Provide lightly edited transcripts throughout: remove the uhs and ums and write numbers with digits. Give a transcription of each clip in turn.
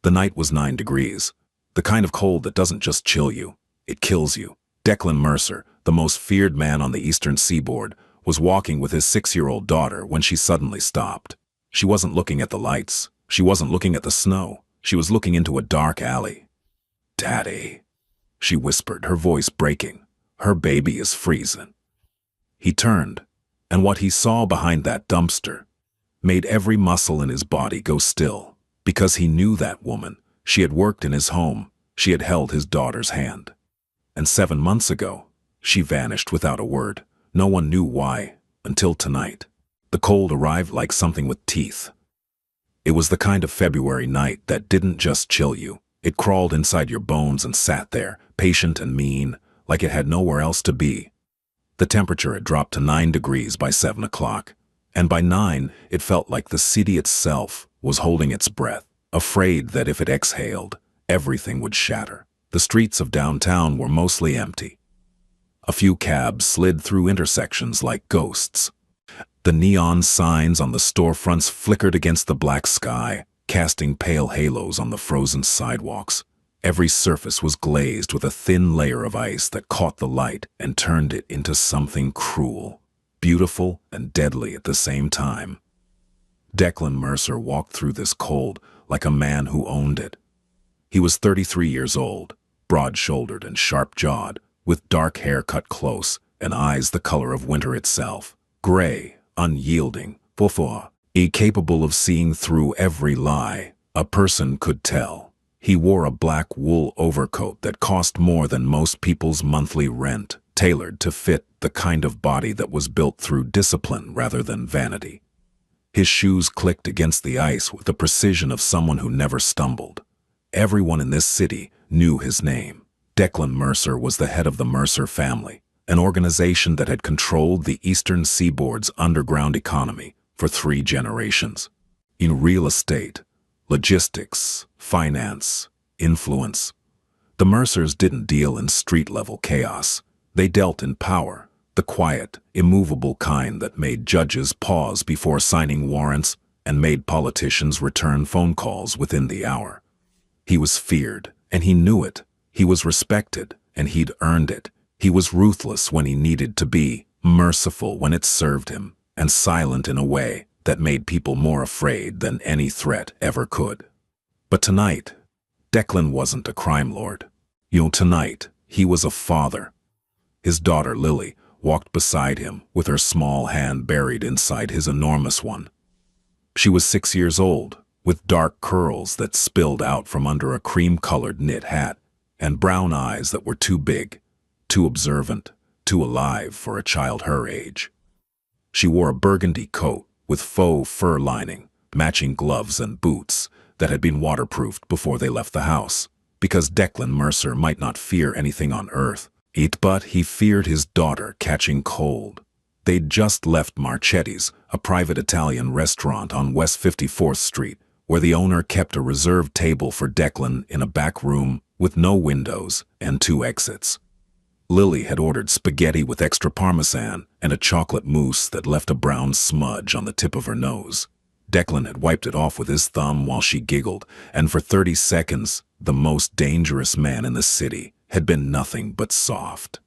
The night was 9 degrees. The kind of cold that doesn't just chill you, it kills you. Declan Mercer, the most feared man on the eastern seaboard, was walking with his 6-year-old daughter when she suddenly stopped. She wasn't looking at the lights. She wasn't looking at the snow. She was looking into a dark alley. "Daddy," she whispered, her voice breaking. "Her baby is freezing." He turned, and what he saw behind that dumpster made every muscle in his body go still, because he knew that woman. She had worked in his home. She had held his daughter's hand. And 7 months ago, she vanished without a word. No one knew why, until tonight. The cold arrived like something with teeth. It was the kind of February night that didn't just chill you. It crawled inside your bones and sat there, patient and mean, like it had nowhere else to be. The temperature had dropped to 9 degrees by 7 o'clock, and by 9 it felt like the city itself was holding its breath, afraid that if it exhaled, everything would shatter. The streets of downtown were mostly empty. A few cabs slid through intersections like ghosts. The neon signs on the storefronts flickered against the black sky, casting pale halos on the frozen sidewalks. Every surface was glazed with a thin layer of ice that caught the light and turned it into something cruel, beautiful and deadly at the same time. Declan Mercer walked through this cold like a man who owned it. He was 33 years old, broad-shouldered and sharp-jawed, with dark hair cut close and eyes the color of winter itself, gray, unyielding, incapable of seeing through every lie a person could tell. He wore a black wool overcoat that cost more than most people's monthly rent, tailored to fit the kind of body that was built through discipline rather than vanity. His shoes clicked against the ice with the precision of someone who never stumbled. Everyone in this city knew his name. Declan Mercer was the head of the Mercer family, an organization that had controlled the eastern seaboard's underground economy for 3 generations. In real estate, logistics, finance, influence, the Mercers didn't deal in street-level chaos. They dealt in power, the quiet, immovable kind that made judges pause before signing warrants and made politicians return phone calls within the hour. He was feared, and he knew it. He was respected, and he'd earned it. He was ruthless when he needed to be, merciful when it served him, and silent in a way that made people more afraid than any threat ever could. But tonight, Declan wasn't a crime lord. Tonight, he was a father. His daughter, Lily, walked beside him with her small hand buried inside his enormous one. She was 6 years old, with dark curls that spilled out from under a cream-colored knit hat, and brown eyes that were too big, too observant, too alive for a child her age. She wore a burgundy coat with faux fur lining, matching gloves and boots that had been waterproofed before they left the house, because Declan Mercer might not fear anything on earth, but he feared his daughter catching cold. They'd just left Marchetti's, a private Italian restaurant on West 54th Street, where the owner kept a reserved table for Declan in a back room with no windows and 2 exits. Lily had ordered spaghetti with extra parmesan and a chocolate mousse that left a brown smudge on the tip of her nose. Declan had wiped it off with his thumb while she giggled, and for 30 seconds, the most dangerous man in the city had been nothing but soft.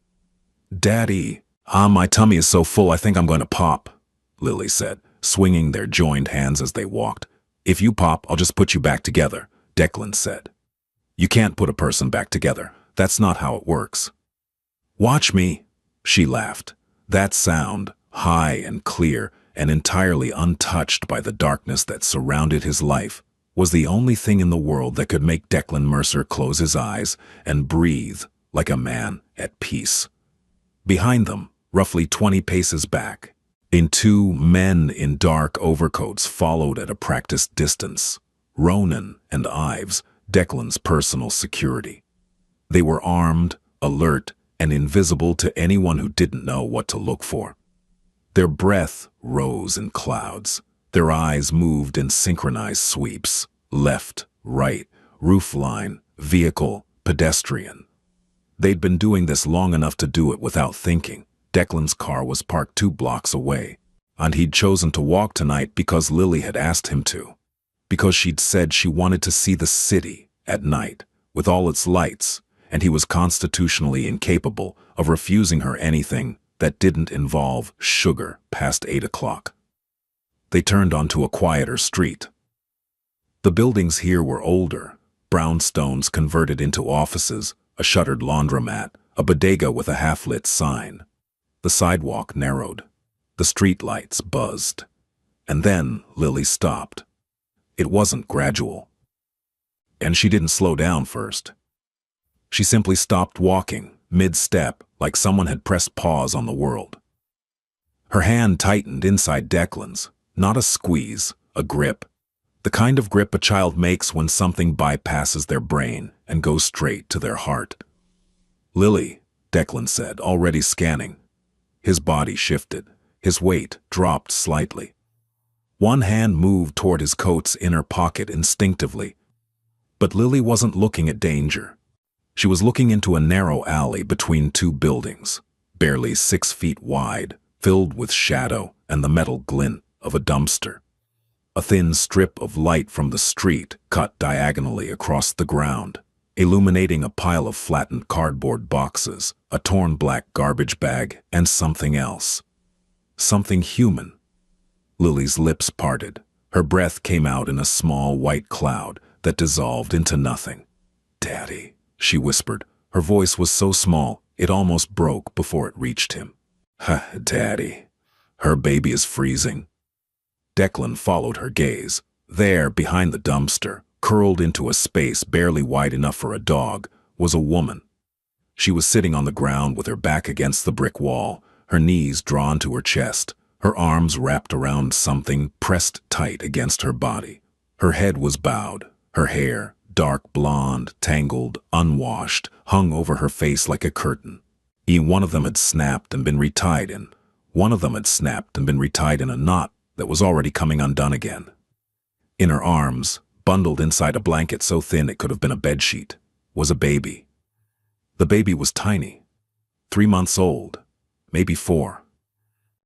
"Daddy, my tummy is so full I think I'm going to pop," Lily said, swinging their joined hands as they walked. "If you pop, I'll just put you back together," Declan said. "You can't put a person back together. That's not how it works." "Watch me," she laughed. That sound, high and clear and entirely untouched by the darkness that surrounded his life, was the only thing in the world that could make Declan Mercer close his eyes and breathe like a man at peace. Behind them, roughly 20 paces back, 2 men in dark overcoats followed at a practiced distance, Ronan and Ives, Declan's personal security. They were armed, alert, and invisible to anyone who didn't know what to look for. Their breath rose in clouds. Their eyes moved in synchronized sweeps, left, right, roofline, vehicle, pedestrian. They'd been doing this long enough to do it without thinking. Declan's car was parked 2 blocks away, and he'd chosen to walk tonight because Lily had asked him to. because she'd said she wanted to see the city at night, with all its lights, and he was constitutionally incapable of refusing her anything that didn't involve sugar past 8 o'clock. They turned onto a quieter street. The buildings here were older, brownstones converted into offices, a shuttered laundromat, a bodega with a half-lit sign. The sidewalk narrowed. The streetlights buzzed. And then Lily stopped. It wasn't gradual. And she didn't slow down first. She simply stopped walking, mid-step, like someone had pressed pause on the world. Her hand tightened inside Declan's, not a squeeze, a grip. The kind of grip a child makes when something bypasses their brain and goes straight to their heart. "Lily," Declan said, already scanning. His body shifted. His weight dropped slightly. One hand moved toward his coat's inner pocket instinctively. But Lily wasn't looking at danger. She was looking into a narrow alley between two buildings, barely 6 feet wide, filled with shadow and the metal glint of a dumpster. A thin strip of light from the street cut diagonally across the ground, illuminating a pile of flattened cardboard boxes, a torn black garbage bag, and something else. Something human. Lily's lips parted. Her breath came out in a small white cloud that dissolved into nothing. "Daddy," she whispered. Her voice was so small, it almost broke before it reached him. "Daddy. Her baby is freezing." Declan followed her gaze. There, behind the dumpster, curled into a space barely wide enough for a dog, was a woman. She was sitting on the ground with her back against the brick wall, her knees drawn to her chest, her arms wrapped around something pressed tight against her body. Her head was bowed, her hair, dark blonde, tangled, unwashed, hung over her face like a curtain. One of them had snapped and been retied in. One of them had snapped and been retied in a knot that was already coming undone again. In her arms, bundled inside a blanket so thin it could have been a bedsheet, was a baby. The baby was tiny, 3 months old, maybe 4.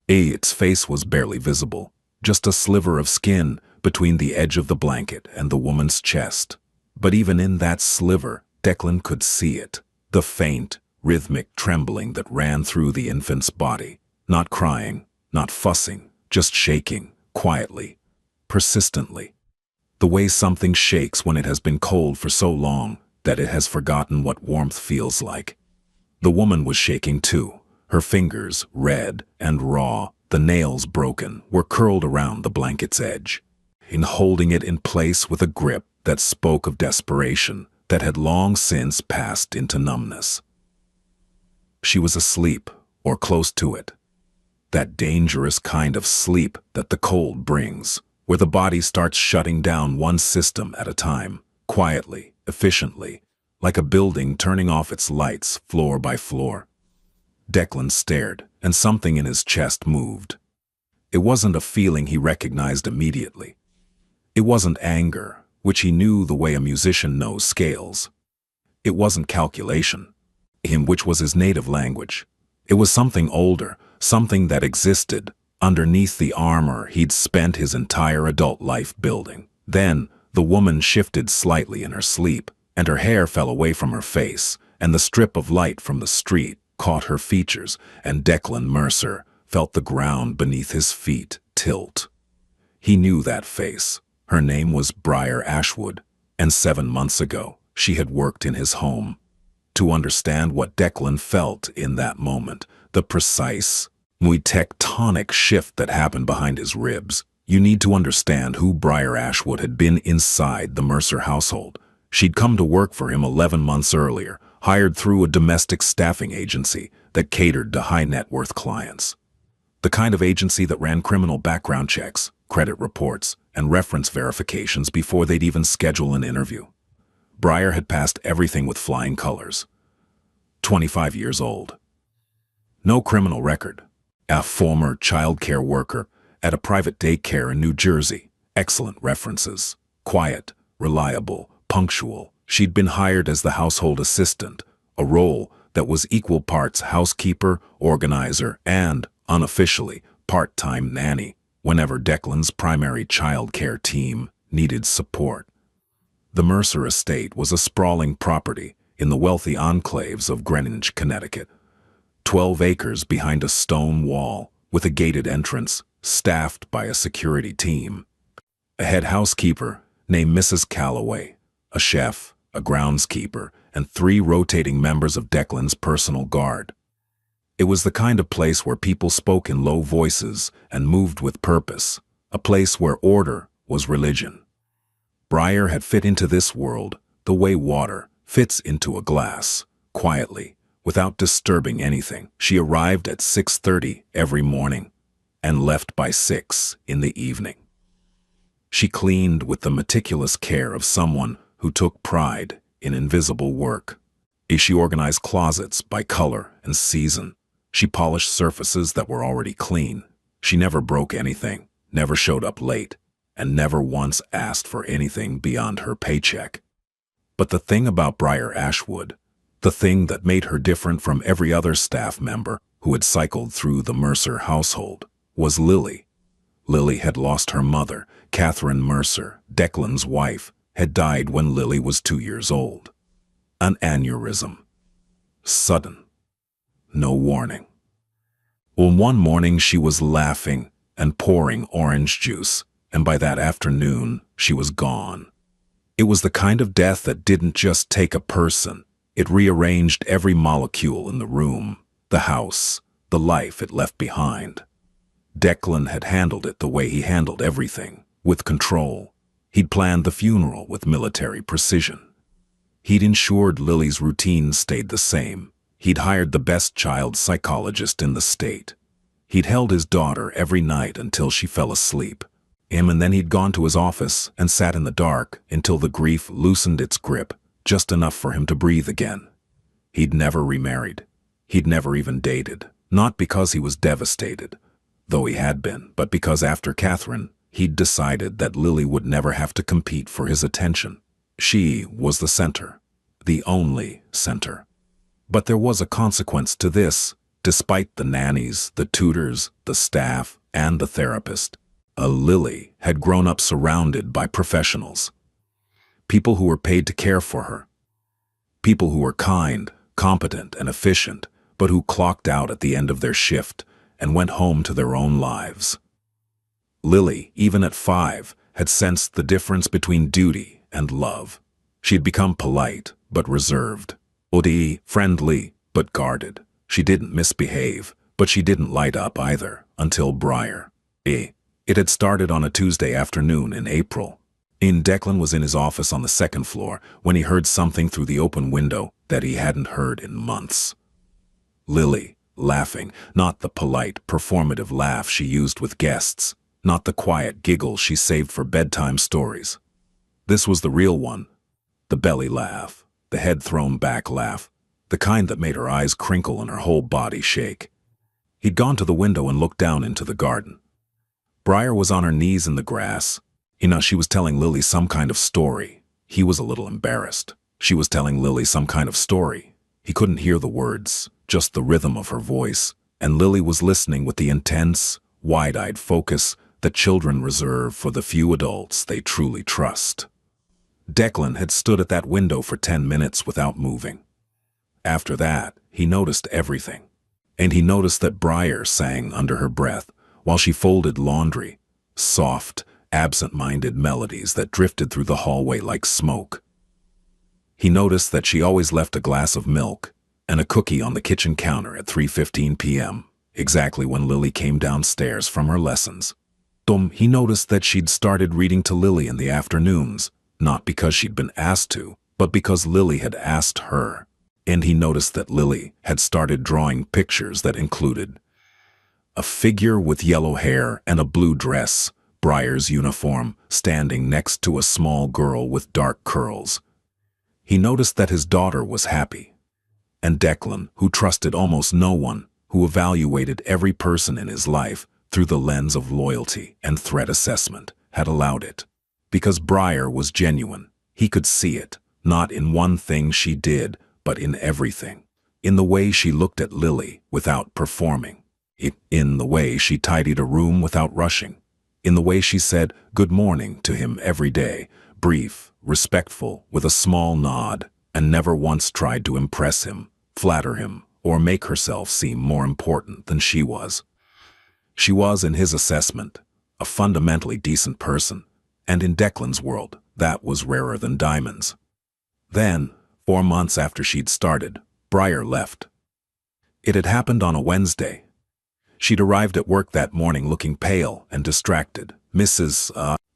Its face was barely visible, just a sliver of skin between the edge of the blanket and the woman's chest. But even in that sliver, Declan could see it, the faint, rhythmic trembling that ran through the infant's body. Not crying, not fussing, just shaking, quietly, persistently. The way something shakes when it has been cold for so long that it has forgotten what warmth feels like. The woman was shaking too. Her fingers, red and raw, the nails broken, were curled around the blanket's edge, in holding it in place with a grip that spoke of desperation that had long since passed into numbness. She was asleep, or close to it. That dangerous kind of sleep that the cold brings, where the body starts shutting down one system at a time, quietly, efficiently, like a building turning off its lights floor by floor. Declan stared, and something in his chest moved. It wasn't a feeling he recognized immediately. It wasn't anger, which he knew the way a musician knows scales. It wasn't calculation, which was his native language. It was something older, something that existed underneath the armor he'd spent his entire adult life building. Then, the woman shifted slightly in her sleep, and her hair fell away from her face, and the strip of light from the street caught her features, and Declan Mercer felt the ground beneath his feet tilt. He knew that face. Her name was Briar Ashwood, and 7 months ago, she had worked in his home. To understand what Declan felt in that moment, the precise, tectonic shift that happened behind his ribs, you need to understand who Briar Ashwood had been inside the Mercer household. She'd come to work for him 11 months earlier, hired through a domestic staffing agency that catered to high-net-worth clients. The kind of agency that ran criminal background checks, credit reports, and reference verifications before they'd even schedule an interview. Briar had passed everything with flying colors. 25 years old. No criminal record. A former childcare worker at a private daycare in New Jersey. Excellent references. Quiet, reliable, punctual. She'd been hired as the household assistant, a role that was equal parts housekeeper, organizer, and, unofficially, part-time nanny, whenever Declan's primary childcare team needed support. The Mercer estate was a sprawling property in the wealthy enclaves of Greenwich, Connecticut. 12 acres behind a stone wall, with a gated entrance, staffed by a security team. A head housekeeper named Mrs. Calloway, a chef, a groundskeeper, and 3 rotating members of Declan's personal guard. It was the kind of place where people spoke in low voices and moved with purpose, a place where order was religion. Briar had fit into this world the way water fits into a glass, quietly, without disturbing anything. She arrived at 6:30 every morning and left by 6 in the evening. She cleaned with the meticulous care of someone who took pride in invisible work. She organized closets by color and season. She polished surfaces that were already clean. She never broke anything, never showed up late, and never once asked for anything beyond her paycheck. But the thing about Briar Ashwood, the thing that made her different from every other staff member who had cycled through the Mercer household, was Lily. Lily had lost her mother. Catherine Mercer, Declan's wife, had died when Lily was 2 years old. An aneurysm. Sudden. No warning. Well, one morning she was laughing and pouring orange juice, and by that afternoon she was gone. It was the kind of death that didn't just take a person. It rearranged every molecule in the room, the house, the life it left behind. Declan had handled it the way he handled everything, with control. He'd planned the funeral with military precision. He'd ensured Lily's routine stayed the same. He'd hired the best child psychologist in the state. He'd held his daughter every night until she fell asleep. And then he'd gone to his office and sat in the dark until the grief loosened its grip, just enough for him to breathe again. He'd never remarried. He'd never even dated, not because he was devastated, though he had been, but because after Catherine, he'd decided that Lily would never have to compete for his attention. She was the center, the only center. But there was a consequence to this, despite the nannies, the tutors, the staff, and the therapist. Lily had grown up surrounded by professionals. People who were paid to care for her. People who were kind, competent, and efficient, but who clocked out at the end of their shift and went home to their own lives. Lily, even at 5, had sensed the difference between duty and love. She had become polite, but reserved. Friendly, but guarded. She didn't misbehave, but she didn't light up either, until Briar. It had started on a Tuesday afternoon in April. Declan was in his office on the 2nd floor when he heard something through the open window that he hadn't heard in months. Lily, laughing, not the polite, performative laugh she used with guests, not the quiet giggle she saved for bedtime stories. This was the real one, the belly laugh, the head-thrown-back laugh, the kind that made her eyes crinkle and her whole body shake. He'd gone to the window and looked down into the garden. Briar was on her knees in the grass. She was telling Lily some kind of story. He was a little embarrassed. She was telling Lily some kind of story. He couldn't hear the words, just the rhythm of her voice, and Lily was listening with the intense, wide-eyed focus that children reserve for the few adults they truly trust. Declan had stood at that window for 10 minutes without moving. After that, he noticed everything. And he noticed that Briar sang under her breath while she folded laundry, soft, absent-minded melodies that drifted through the hallway like smoke. He noticed that she always left a glass of milk and a cookie on the kitchen counter at 3:15 p.m., exactly when Lily came downstairs from her lessons. He noticed that she'd started reading to Lily in the afternoons, not because she'd been asked to, but because Lily had asked her. And he noticed that Lily had started drawing pictures that included a figure with yellow hair and a blue dress, Briar's uniform, standing next to a small girl with dark curls. He noticed that his daughter was happy. And Declan, who trusted almost no one, who evaluated every person in his life through the lens of loyalty and threat assessment, had allowed it. Because Briar was genuine, he could see it, not in one thing she did, but in everything. In the way she looked at Lily without performing. In the way she tidied a room without rushing. in the way she said good morning to him every day, brief, respectful, with a small nod, and never once tried to impress him, flatter him, or make herself seem more important than she was. She was, in his assessment, a fundamentally decent person, and in Declan's world, that was rarer than diamonds. Then, 4 months after she'd started, Briar left. It had happened on a Wednesday. She'd arrived at work that morning looking pale and distracted. Mrs.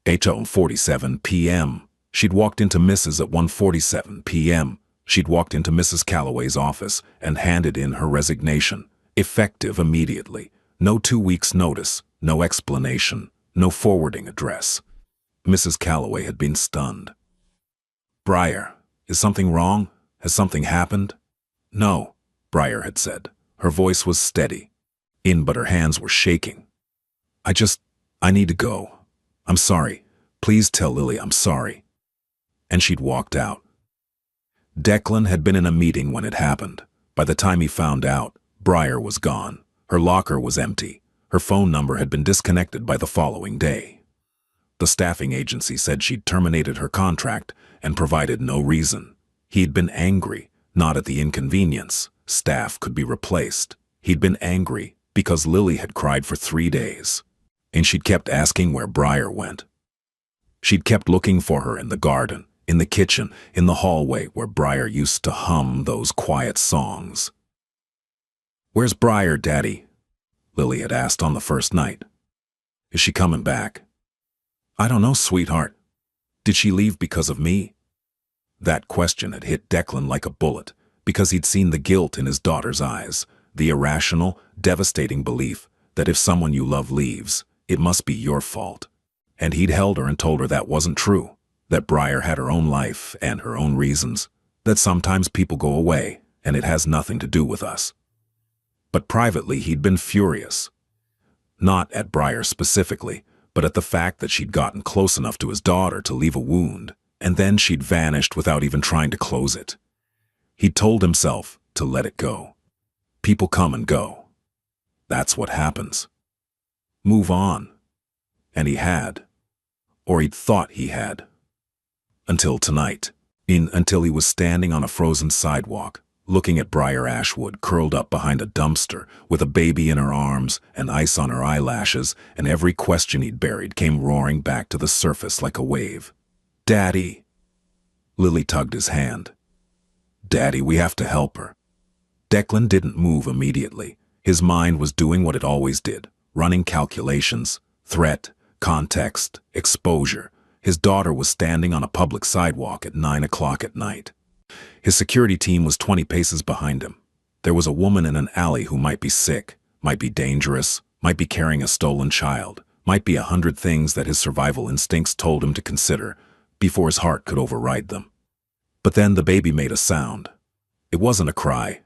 8:47 p.m. She'd walked into Mrs. at 1:47 p.m. She'd walked into Mrs. Calloway's office and handed in her resignation, effective immediately. No 2 weeks' notice, no explanation, no forwarding address. Mrs. Calloway had been stunned. "Briar, is something wrong? Has something happened?" "No," Briar had said. Her voice was steady, but her hands were shaking. I need to go. I'm sorry. Please tell Lily I'm sorry." And she'd walked out. Declan had been in a meeting when it happened. By the time he found out, Briar was gone. Her locker was empty. Her phone number had been disconnected by the following day. The staffing agency said she'd terminated her contract and provided no reason. He'd been angry, not at the inconvenience. Staff could be replaced. He'd been angry because Lily had cried for 3 days, and she'd kept asking where Briar went. She'd kept looking for her in the garden, in the kitchen, in the hallway where Briar used to hum those quiet songs. "Where's Briar, Daddy?" Lily had asked on the first night. "Is she coming back?" "I don't know, sweetheart. Did she leave because of me?" That question had hit Declan like a bullet, because he'd seen the guilt in his daughter's eyes, the irrational, devastating belief that if someone you love leaves, it must be your fault. And he'd held her and told her that wasn't true, that Briar had her own life and her own reasons, that sometimes people go away and it has nothing to do with us. But privately he'd been furious. Not at Briar specifically, but at the fact that she'd gotten close enough to his daughter to leave a wound, and then she'd vanished without even trying to close it. He'd told himself to let it go. People come and go. That's what happens. Move on. And he had. Or he'd thought he had. Until tonight. Until he was standing on a frozen sidewalk, looking at Briar Ashwood curled up behind a dumpster with a baby in her arms and ice on her eyelashes, and every question he'd buried came roaring back to the surface like a wave. "Daddy." Lily tugged his hand. "Daddy, we have to help her." Declan didn't move immediately. His mind was doing what it always did, running calculations, threat, context, exposure. His daughter was standing on a public sidewalk at 9 o'clock at night. His security team was 20 paces behind him. There was a woman in an alley who might be sick, might be dangerous, might be carrying a stolen child, might be 100 things that his survival instincts told him to consider before his heart could override them. But then the baby made a sound. It wasn't a cry.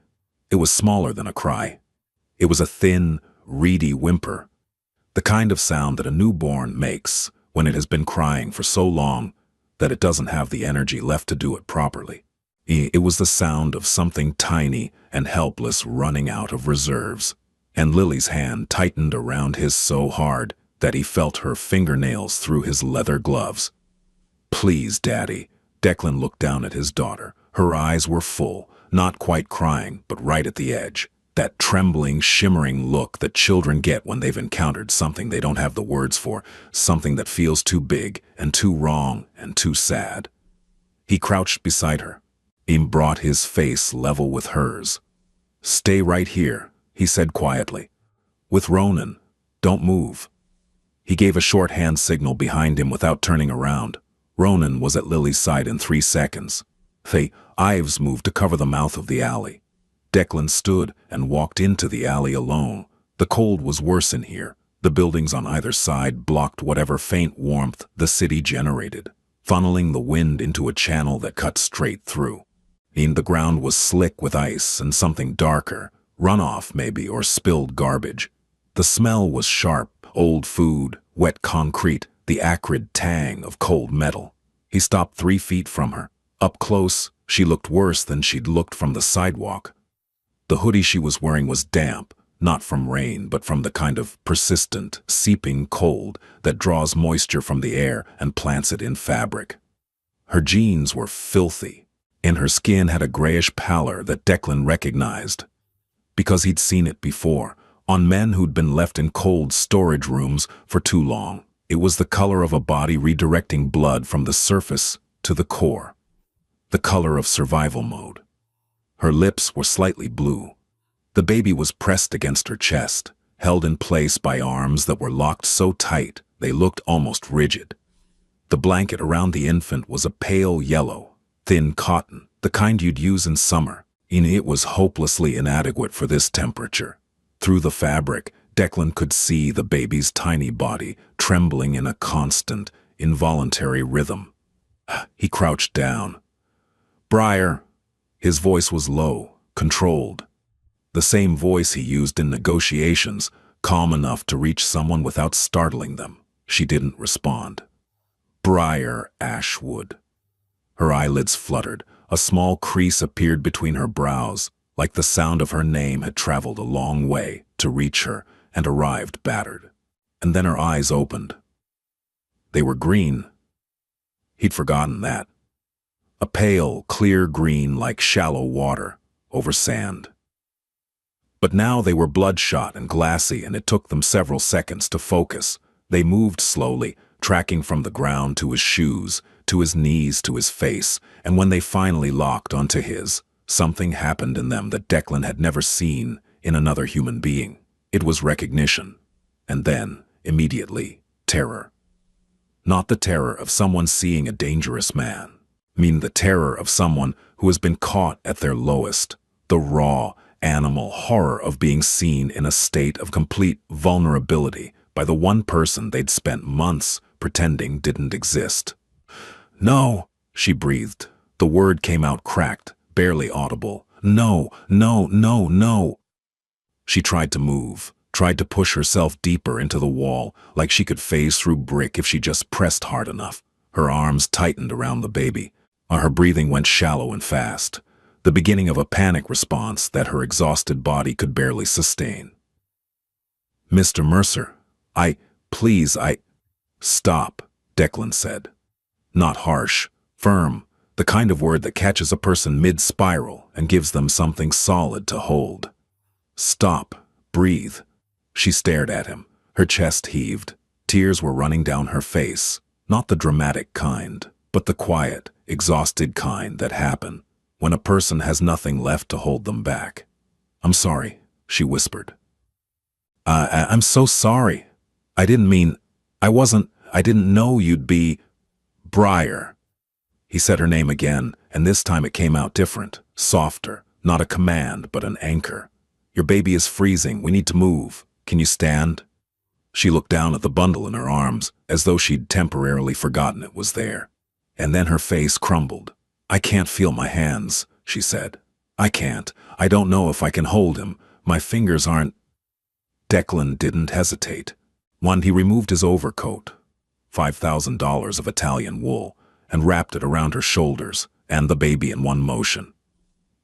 It was smaller than a cry. It was a thin, reedy whimper, the kind of sound that a newborn makes when it has been crying for so long that it doesn't have the energy left to do it properly. It was the sound of something tiny and helpless running out of reserves, and Lily's hand tightened around his so hard that he felt her fingernails through his leather gloves. "Please, Daddy." Declan looked down at his daughter. Her eyes were full, not quite crying, but right at the edge. That trembling, shimmering look that children get when they've encountered something they don't have the words for, something that feels too big and too wrong and too sad. He crouched beside her. He brought his face level with hers. "Stay right here," he said quietly. "With Ronan. Don't move." He gave a short hand signal behind him without turning around. Ronan was at Lily's side in 3 seconds. Ives moved to cover the mouth of the alley. Declan stood and walked into the alley alone. The cold was worse in here. The buildings on either side blocked whatever faint warmth the city generated, funneling the wind into a channel that cut straight through. The ground was slick with ice and something darker, runoff maybe, or spilled garbage. The smell was sharp, old food, wet concrete, the acrid tang of cold metal. He stopped 3 feet from her. Up close, she looked worse than she'd looked from the sidewalk. The hoodie she was wearing was damp, not from rain, but from the kind of persistent, seeping cold that draws moisture from the air and plants it in fabric. Her jeans were filthy, and her skin had a grayish pallor that Declan recognized, because he'd seen it before, on men who'd been left in cold storage rooms for too long. It was the color of a body redirecting blood from the surface to the core, the color of survival mode. Her lips were slightly blue. The baby was pressed against her chest, held in place by arms that were locked so tight they looked almost rigid. The blanket around the infant was a pale yellow, thin cotton, the kind you'd use in summer, and it was hopelessly inadequate for this temperature. Through the fabric, Declan could see the baby's tiny body trembling in a constant, involuntary rhythm. He crouched down. "Briar." His voice was low, controlled. The same voice he used in negotiations, calm enough to reach someone without startling them. She didn't respond. "Briar Ashwood." Her eyelids fluttered. A small crease appeared between her brows, like the sound of her name had traveled a long way to reach her and arrived battered. And then her eyes opened. They were green. He'd forgotten that. A pale, clear green like shallow water over sand. But now they were bloodshot and glassy, and it took them several seconds to focus. They moved slowly, tracking from the ground to his shoes, to his knees, to his face, and when they finally locked onto his, something happened in them that Declan had never seen in another human being. It was recognition, and then, immediately, terror. Not the terror of someone seeing a dangerous man. The terror of someone who has been caught at their lowest, the raw, animal horror of being seen in a state of complete vulnerability by the one person they'd spent months pretending didn't exist. "No," she breathed. The word came out cracked, barely audible. "No, no, no, no." She tried to move, tried to push herself deeper into the wall, like she could phase through brick if she just pressed hard enough. Her arms tightened around the baby. Her breathing went shallow and fast, the beginning of a panic response that her exhausted body could barely sustain. "Mr. Mercer, please, Stop," Declan said. Not harsh, firm, the kind of word that catches a person mid-spiral and gives them something solid to hold. "Stop, breathe." She stared at him. Her chest heaved. Tears were running down her face, not the dramatic kind, but the quiet, exhausted kind that happen when a person has nothing left to hold them back. "I'm sorry," she whispered. I'm so sorry. I didn't know you'd be Briar." He said her name again, and this time it came out different, softer, not a command, but an anchor. "Your baby is freezing. We need to move. Can you stand?" She looked down at the bundle in her arms, as though she'd temporarily forgotten it was there. And then her face crumbled. "I can't feel my hands," she said. "I can't. I don't know if I can hold him. My fingers aren't—" Declan didn't hesitate. He removed his overcoat, $5,000 of Italian wool, and wrapped it around her shoulders and the baby in one motion.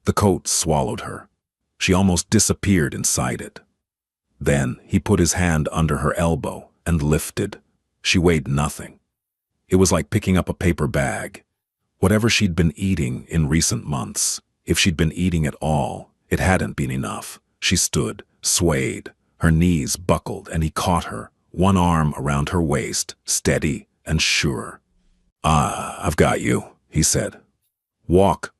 The coat swallowed her. She almost disappeared inside it. Then he put his hand under her elbow and lifted. She weighed nothing. It was like picking up a paper bag. Whatever she'd been eating in recent months, if she'd been eating at all, it hadn't been enough. She stood, swayed, her knees buckled, and he caught her, one arm around her waist, steady and sure. I've got you," he said. "Walk."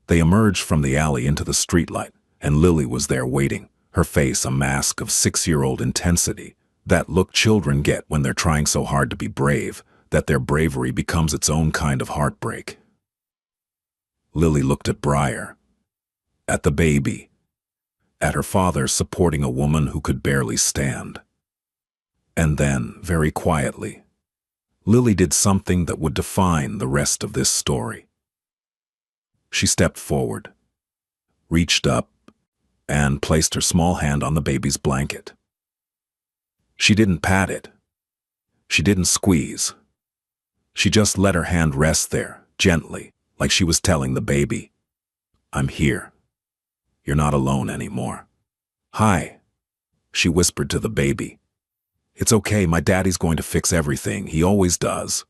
They emerged from the alley into the streetlight, and Lily was there waiting, her face a mask of 6-year-old intensity, that look children get when they're trying so hard to be brave, that their bravery becomes its own kind of heartbreak. Lily looked at Briar, at the baby, at her father supporting a woman who could barely stand. And then, very quietly, Lily did something that would define the rest of this story. She stepped forward, reached up, and placed her small hand on the baby's blanket. She didn't pat it. She didn't squeeze. She just let her hand rest there, gently, like she was telling the baby, "I'm here. You're not alone anymore." "Hi," she whispered to the baby. "It's okay, my daddy's going to fix everything, he always does."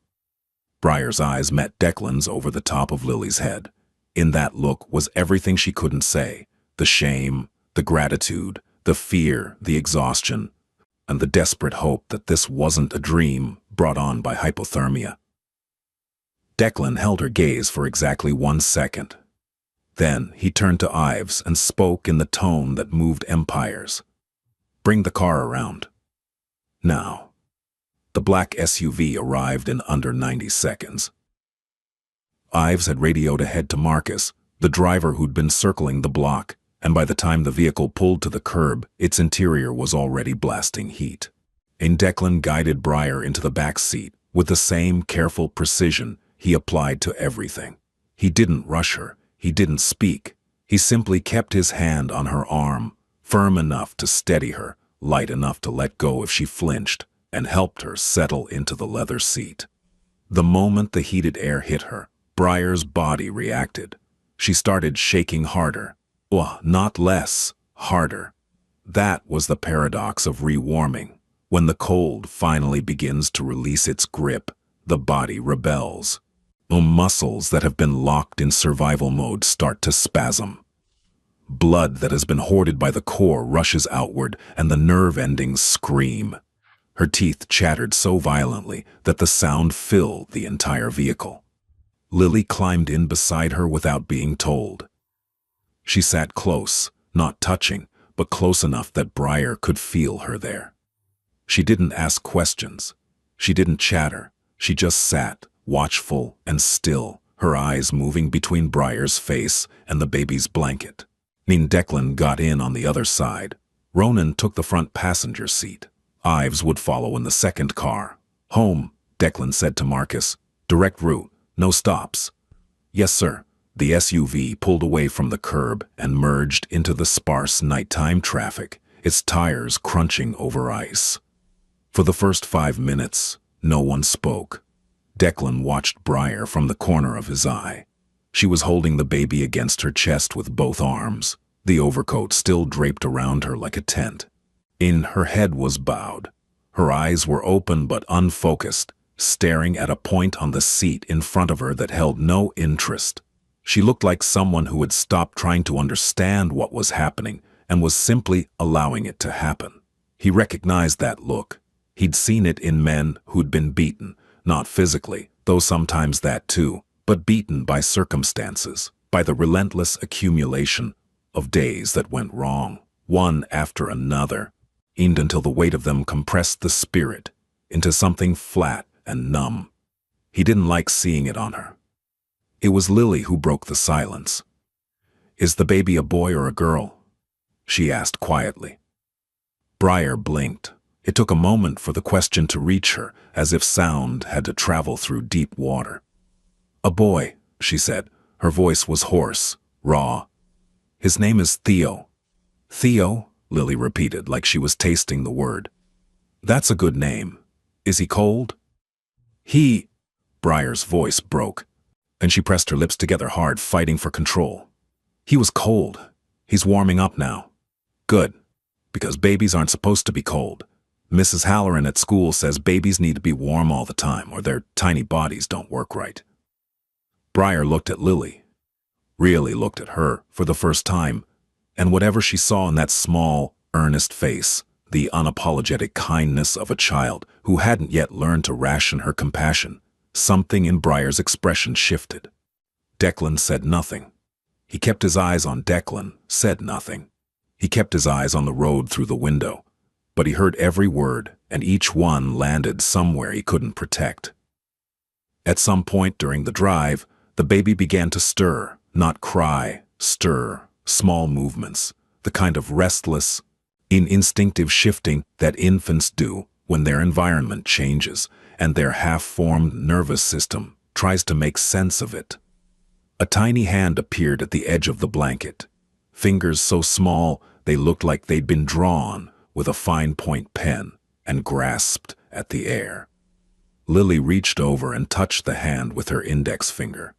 Briar's eyes met Declan's over the top of Lily's head. In that look was everything she couldn't say: the shame, the gratitude, the fear, the exhaustion, and the desperate hope that this wasn't a dream brought on by hypothermia. Declan held her gaze for exactly 1 second. Then he turned to Ives and spoke in the tone that moved empires. "Bring the car around." Now. The black SUV arrived in under 90 seconds. Ives had radioed ahead to Marcus, the driver who'd been circling the block, and by the time the vehicle pulled to the curb, its interior was already blasting heat. Declan guided Briar into the back seat with the same careful precision he applied to everything. He didn't rush her, he didn't speak. He simply kept his hand on her arm, firm enough to steady her, light enough to let go if she flinched, and helped her settle into the leather seat. The moment the heated air hit her, Briar's body reacted. She started shaking harder. Not less, harder. That was the paradox of rewarming. When the cold finally begins to release its grip, the body rebels. Muscles that have been locked in survival mode start to spasm. Blood that has been hoarded by the core rushes outward, and the nerve endings scream. Her teeth chattered so violently that the sound filled the entire vehicle. Lily climbed in beside her without being told. She sat close, not touching, but close enough that Briar could feel her there. She didn't ask questions. She didn't chatter. She just sat, watchful and still, her eyes moving between Briar's face and the baby's blanket. Declan got in on the other side. Ronan took the front passenger seat. Ives would follow in the second car. "Home," Declan said to Marcus. "Direct route, no stops." "Yes, sir." The SUV pulled away from the curb and merged into the sparse nighttime traffic, its tires crunching over ice. For the first 5 minutes, no one spoke. Declan watched Briar from the corner of his eye. She was holding the baby against her chest with both arms, the overcoat still draped around her like a tent. Her head was bowed. Her eyes were open but unfocused, staring at a point on the seat in front of her that held no interest. She looked like someone who had stopped trying to understand what was happening and was simply allowing it to happen. He recognized that look. He'd seen it in men who'd been beaten, not physically, though sometimes that too, but beaten by circumstances, by the relentless accumulation of days that went wrong, one after another, until the weight of them compressed the spirit into something flat and numb. He didn't like seeing it on her. It was Lily who broke the silence. "Is the baby a boy or a girl?" she asked quietly. Briar blinked. It took a moment for the question to reach her, as if sound had to travel through deep water. "A boy," she said. Her voice was hoarse, raw. "His name is Theo." "Theo?" Lily repeated, like she was tasting the word. "That's a good name. Is he cold?" Briar's voice broke, and she pressed her lips together hard, fighting for control. "He was cold. He's warming up now." "Good, because babies aren't supposed to be cold. Mrs. Halloran at school says babies need to be warm all the time, or their tiny bodies don't work right." Briar looked at Lily, really looked at her for the first time, and whatever she saw in that small, earnest face, the unapologetic kindness of a child who hadn't yet learned to ration her compassion, something in Briar's expression shifted. Declan said nothing. He kept his eyes on Declan, said nothing. He kept his eyes on the road through the window, but he heard every word, and each one landed somewhere he couldn't protect. At some point during the drive, the baby began to stir, not cry, stir, small movements, the kind of restless, instinctive shifting that infants do when their environment changes and their half-formed nervous system tries to make sense of it. A tiny hand appeared at the edge of the blanket, fingers so small they looked like they'd been drawn with a fine-point pen, and grasped at the air. Lily reached over and touched the hand with her index finger.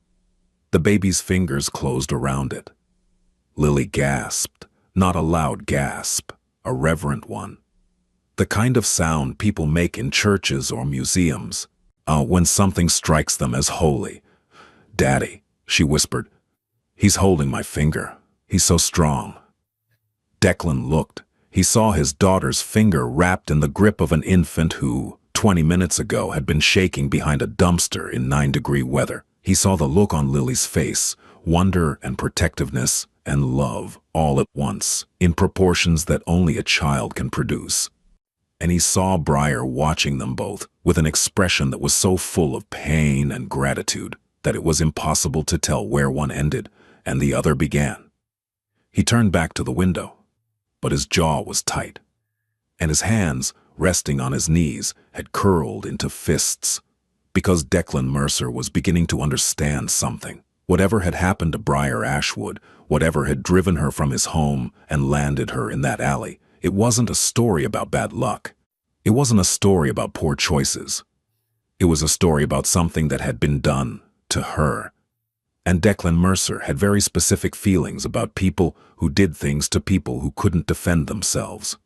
The baby's fingers closed around it. Lily gasped, not a loud gasp, a reverent one. The kind of sound people make in churches or museums, when something strikes them as holy. "Daddy," she whispered. "He's holding my finger. He's so strong." Declan looked. He saw his daughter's finger wrapped in the grip of an infant who, 20 minutes ago, had been shaking behind a dumpster in 9-degree weather. He saw the look on Lily's face, wonder and protectiveness and love all at once, in proportions that only a child can produce. And he saw Briar watching them both with an expression that was so full of pain and gratitude that it was impossible to tell where one ended and the other began. He turned back to the window, but his jaw was tight, and his hands, resting on his knees, had curled into fists, because Declan Mercer was beginning to understand something. Whatever had happened to Briar Ashwood, whatever had driven her from his home and landed her in that alley, it wasn't a story about bad luck. It wasn't a story about poor choices. It was a story about something that had been done to her. And Declan Mercer had very specific feelings about people who did things to people who couldn't defend themselves.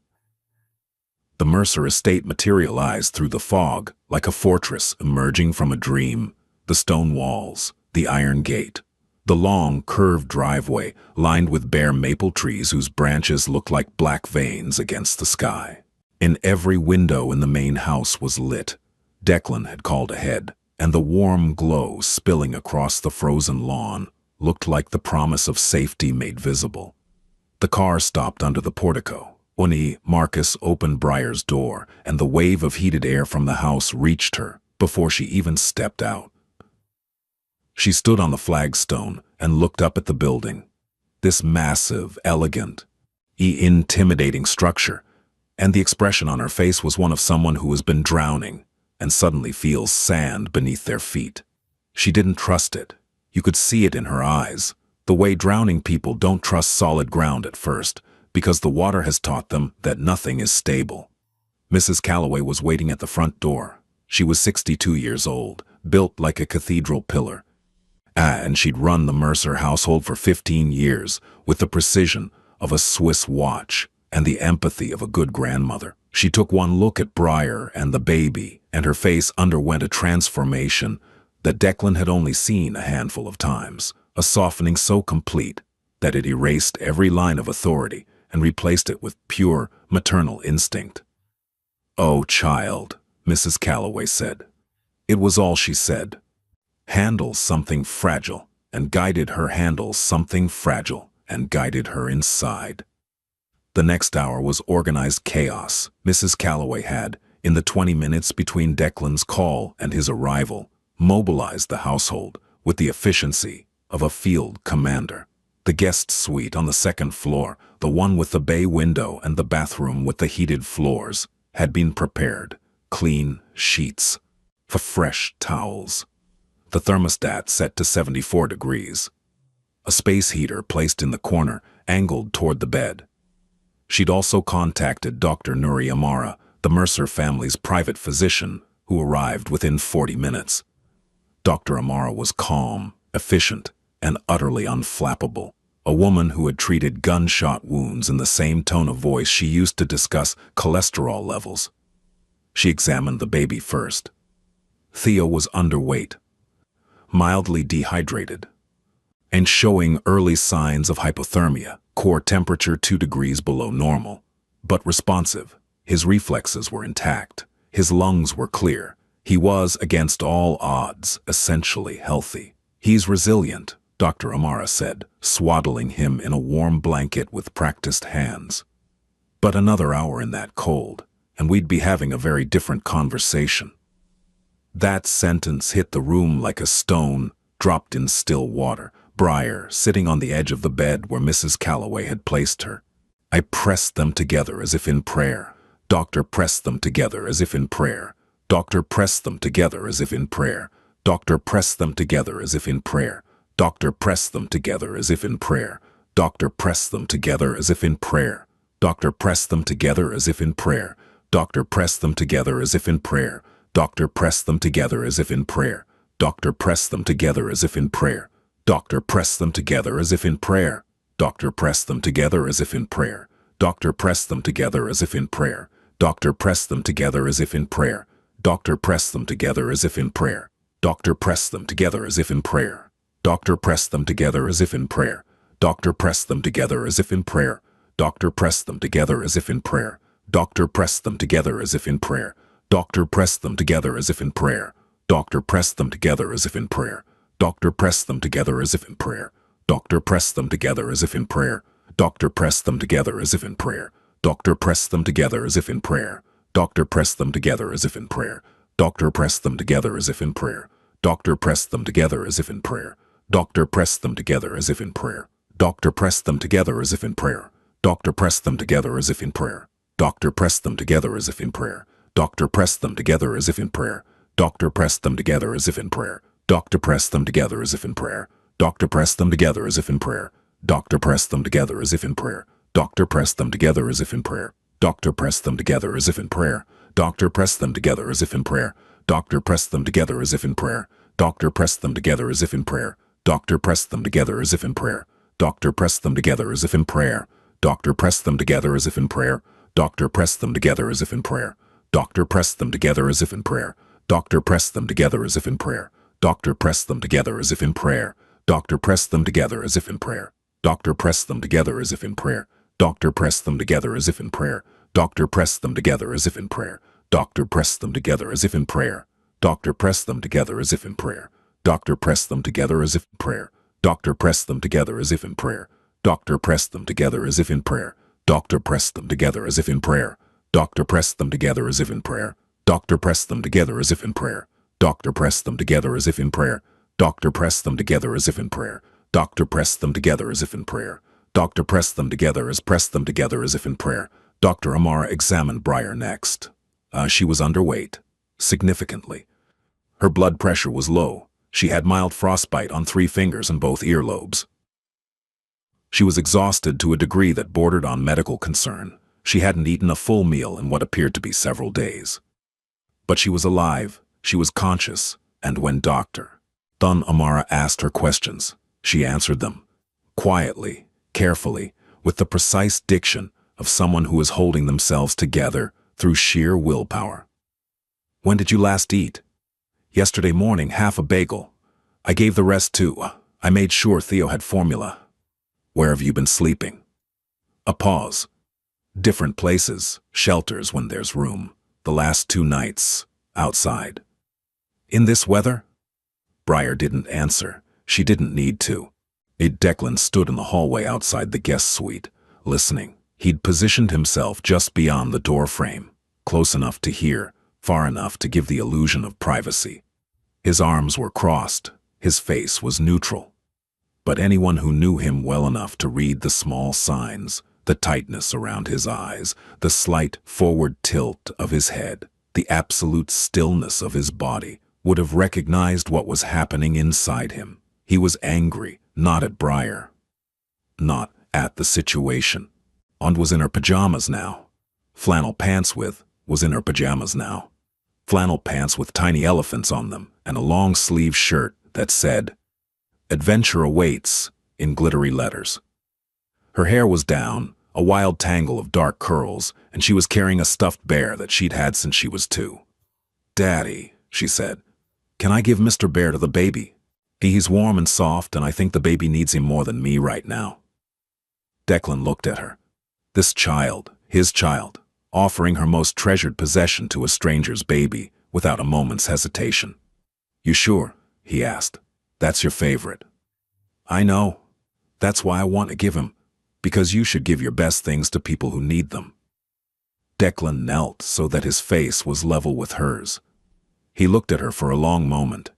The Mercer estate materialized through the fog like a fortress emerging from a dream. The stone walls, the iron gate, the long, curved driveway lined with bare maple trees whose branches looked like black veins against the sky. In every window in the main house was lit. Declan had called ahead, and the warm glow spilling across the frozen lawn looked like the promise of safety made visible. The car stopped under the portico. Marcus opened Briar's door, and the wave of heated air from the house reached her before she even stepped out. She stood on the flagstone and looked up at the building, this massive, elegant, intimidating structure, and the expression on her face was one of someone who has been drowning and suddenly feels sand beneath their feet. She didn't trust it. You could see it in her eyes, the way drowning people don't trust solid ground at first, because the water has taught them that nothing is stable. Mrs. Calloway was waiting at the front door. She was 62 years old, built like a cathedral pillar. And she'd run the Mercer household for 15 years with the precision of a Swiss watch and the empathy of a good grandmother. She took one look at Briar and the baby, and her face underwent a transformation that Declan had only seen a handful of times, a softening so complete that it erased every line of authority and replaced it with pure maternal instinct. "Oh, child," Mrs. Calloway said. It was all she said. Handle something fragile, and guided her handle something fragile, and guided her inside. The next hour was organized chaos. Mrs. Calloway had, in the 20 minutes between Declan's call and his arrival, mobilized the household with the efficiency of a field commander. The guest suite on the second floor, the one with the bay window and the bathroom with the heated floors, had been prepared. Clean sheets, fresh towels. The thermostat set to 74 degrees. A space heater placed in the corner, angled toward the bed. She'd also contacted Dr. Nuri Amara, the Mercer family's private physician, who arrived within 40 minutes. Dr. Amara was calm, efficient, and utterly unflappable. A woman who had treated gunshot wounds in the same tone of voice she used to discuss cholesterol levels. She examined the baby first. Theo was underweight, mildly dehydrated, and showing early signs of hypothermia, core temperature 2 degrees below normal, but responsive. His reflexes were intact. His lungs were clear. He was, against all odds, essentially healthy. "He's resilient," Dr. Amara said, swaddling him in a warm blanket with practiced hands. But another hour in that cold, and we'd be having a very different conversation. That sentence hit the room like a stone dropped in still water. Briar, sitting on the edge of the bed where Mrs. Calloway had placed her. I pressed them together as if in prayer. Doctor pressed them together as if in prayer. Doctor pressed them together as if in prayer. Doctor pressed them together as if in prayer. Doctor pressed them together as if in prayer. Doctor pressed them together as if in prayer. Doctor pressed them together as if in prayer. Doctor pressed them together as if in prayer. Doctor pressed them together as if in prayer. Doctor pressed them together as if in prayer. Doctor pressed them together as if in prayer. Doctor pressed them together as if in prayer. Doctor pressed them together as if in prayer. Doctor pressed them together as if in prayer. Doctor pressed them together as if in prayer. Doctor pressed them together as if in prayer. Doctor pressed them together as if in prayer. Doctor pressed them together as if in prayer. Doctor pressed them together as if in prayer. Doctor pressed them together as if in prayer. Doctor pressed them together as if in prayer. Doctor pressed them together as if in prayer. Doctor pressed them together as if in prayer. Doctor pressed them together as if in prayer. Doctor pressed them together as if in prayer. Doctor pressed them together as if in prayer. Doctor pressed them together as if in prayer. Doctor pressed them together as if in prayer. Doctor pressed them together as if in prayer. Doctor pressed them together as if in prayer. Doctor pressed them together as if in prayer. Doctor pressed them together as if in prayer. Doctor pressed them together as if in prayer. Doctor pressed them together as if in prayer. Doctor pressed them together as if in prayer. Doctor pressed them together as if in prayer. Doctor pressed them together as if in prayer. Doctor pressed them together as if in prayer. Doctor pressed them together as if in prayer. Doctor pressed them together as if in prayer. Doctor pressed them together as if in prayer. Doctor pressed them together as if in prayer. Doctor pressed them together as if in prayer. Doctor pressed them together as if in prayer. Doctor pressed them together as if in prayer. Doctor pressed them together as if in prayer. Doctor pressed them together as if in prayer. Doctor pressed them together as if in prayer. Doctor pressed them together as if in prayer. Doctor pressed them together as if in prayer. Doctor pressed them together as if in prayer. Doctor pressed them together as if in prayer. Doctor pressed them together as if in prayer. Doctor pressed them together as if in prayer. Doctor pressed them together as if in prayer. Doctor pressed them together as if in prayer. Doctor pressed them together as if in prayer. Doctor pressed them together as if in prayer. Doctor pressed them together as if in prayer. Doctor pressed them together as if in prayer. Doctor pressed them together as if in prayer. Doctor pressed them together as if in prayer. Doctor pressed them together as if in prayer. Doctor pressed them together as if in prayer. Doctor pressed them together as if in prayer. Doctor pressed them together as if in prayer. Dr. Amara examined Briar next. She was underweight, significantly. Her blood pressure was low. She had mild frostbite on 3 fingers and both earlobes. She was exhausted to a degree that bordered on medical concern. She hadn't eaten a full meal in what appeared to be several days. But she was alive, she was conscious, and when Dr. Amara asked her questions, she answered them. Quietly, carefully, with the precise diction of someone who is holding themselves together through sheer willpower. When did you last eat? Yesterday morning, half a bagel. I gave the rest too. I made sure Theo had formula. Where have you been sleeping? A pause. Different places, shelters when there's room. The last 2 nights, outside. In this weather? Briar didn't answer. She didn't need to. Declan stood in the hallway outside the guest suite, listening. He'd positioned himself just beyond the door frame, close enough to hear, far enough to give the illusion of privacy. His arms were crossed, his face was neutral. But anyone who knew him well enough to read the small signs, the tightness around his eyes, the slight forward tilt of his head, the absolute stillness of his body, would have recognized what was happening inside him. He was angry, not at Briar, not at the situation. And was in her pajamas now. Flannel pants was in her pajamas now. Flannel pants with tiny elephants on them and a long-sleeve shirt that said, "Adventure awaits," in glittery letters. Her hair was down, a wild tangle of dark curls, and she was carrying a stuffed bear that she'd had since she was 2. "Daddy," she said, "can I give Mr. Bear to the baby? He's warm and soft, and I think the baby needs him more than me right now." Declan looked at her. This child, his child, offering her most treasured possession to a stranger's baby without a moment's hesitation. "You sure?" he asked. "That's your favorite." "I know. That's why I want to give him, because you should give your best things to people who need them." Declan knelt so that his face was level with hers. He looked at her for a long moment.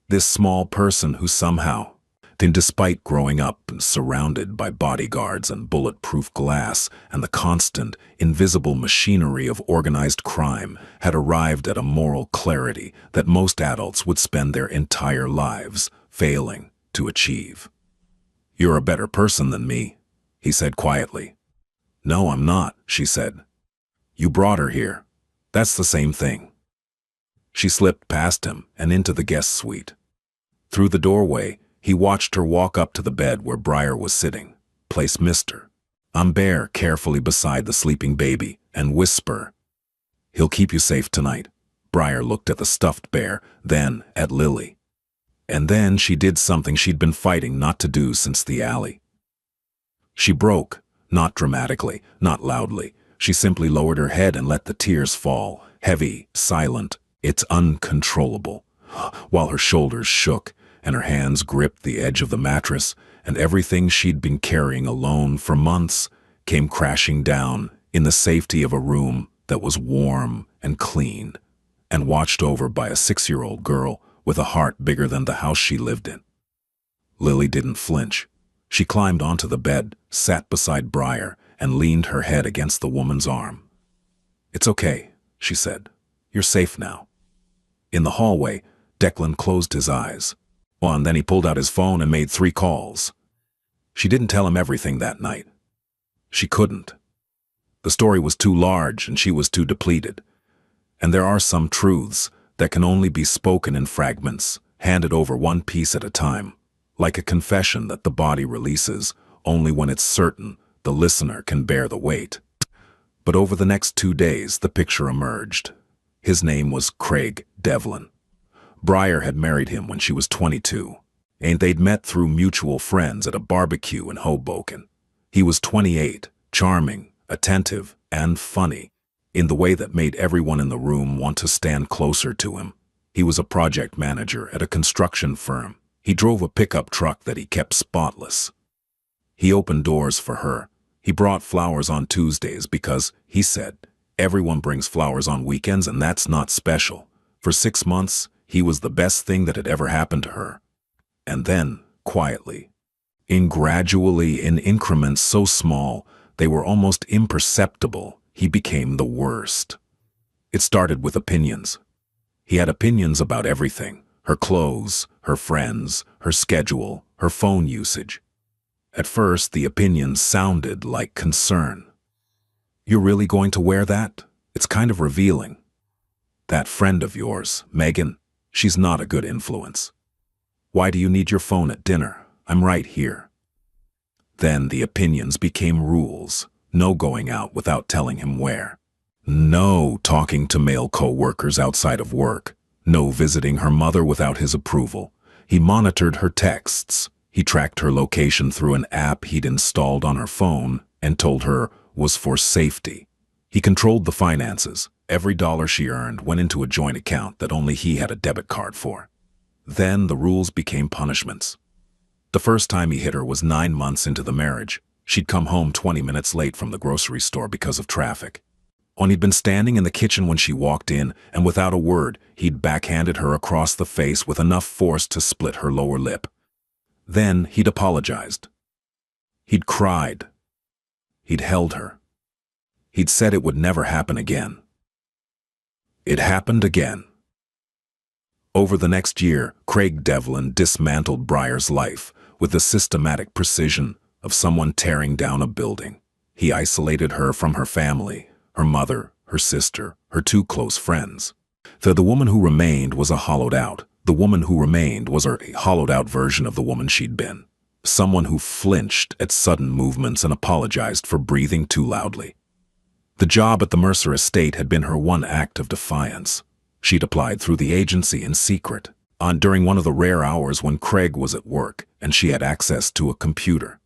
This small person who somehow, then despite growing up and surrounded by bodyguards and bulletproof glass and the constant, invisible machinery of organized crime, had arrived at a moral clarity that most adults would spend their entire lives failing to achieve. "You're a better person than me," he said quietly. "No, I'm not," she said. "You brought her here. That's the same thing." She slipped past him and into the guest suite. Through the doorway, he watched her walk up to the bed where Briar was sitting, place Mr. Bear carefully beside the sleeping baby and whisper, "He'll keep you safe tonight." Briar looked at the stuffed bear, then at Lily. And then she did something she'd been fighting not to do since the alley. She broke, not dramatically, not loudly. She simply lowered her head and let the tears fall, heavy, silent. It's uncontrollable. While her shoulders shook and her hands gripped the edge of the mattress, and everything she'd been carrying alone for months came crashing down in the safety of a room that was warm and clean and watched over by a 6-year-old girl with a heart bigger than the house she lived in. Lily didn't flinch. She climbed onto the bed, sat beside Briar, and leaned her head against the woman's arm. "It's okay," she said. "You're safe now." In the hallway, Declan closed his eyes. And then he pulled out his phone and made 3 calls. She didn't tell him everything that night. She couldn't. The story was too large and she was too depleted. And there are some truths that can only be spoken in fragments, handed over one piece at a time, like a confession that the body releases only when it's certain the listener can bear the weight. But over the next 2 days, the picture emerged. His name was Craig Devlin. Briar had married him when she was 22, and they'd met through mutual friends at a barbecue in Hoboken. He was 28, charming, attentive, and funny, in the way that made everyone in the room want to stand closer to him. He was a project manager at a construction firm. He drove a pickup truck that he kept spotless. He opened doors for her. He brought flowers on Tuesdays because, he said, everyone brings flowers on weekends and that's not special. For 6 months, he was the best thing that had ever happened to her. And then, quietly, gradually in increments so small they were almost imperceptible, he became the worst. It started with opinions. He had opinions about everything: her clothes, her friends, her schedule, her phone usage. At first, the opinions sounded like concern. "You're really going to wear that? It's kind of revealing. That friend of yours, Megan, she's not a good influence. Why do you need your phone at dinner? I'm right here." Then the opinions became rules. No going out without telling him where. No talking to male co-workers outside of work. No visiting her mother without his approval. He monitored her texts. He tracked her location through an app he'd installed on her phone and told her was for safety. He controlled the finances. Every dollar she earned went into a joint account that only he had a debit card for. Then the rules became punishments. The first time he hit her was 9 months into the marriage. She'd come home 20 minutes late from the grocery store because of traffic. He'd been standing in the kitchen when she walked in, and without a word, he'd backhanded her across the face with enough force to split her lower lip. Then he'd apologized. He'd cried. He'd held her. He'd said it would never happen again. It happened again. Over the next year, Craig Devlin dismantled Briar's life with the systematic precision of someone tearing down a building. He isolated her from her family, her mother, her sister, her 2 close friends. The woman who remained was a hollowed out. The woman who remained was a hollowed out version of the woman she'd been. Someone who flinched at sudden movements and apologized for breathing too loudly. The job at the Mercer estate had been her one act of defiance. She'd applied through the agency in secret, during one of the rare hours when Craig was at work and she had access to a computer.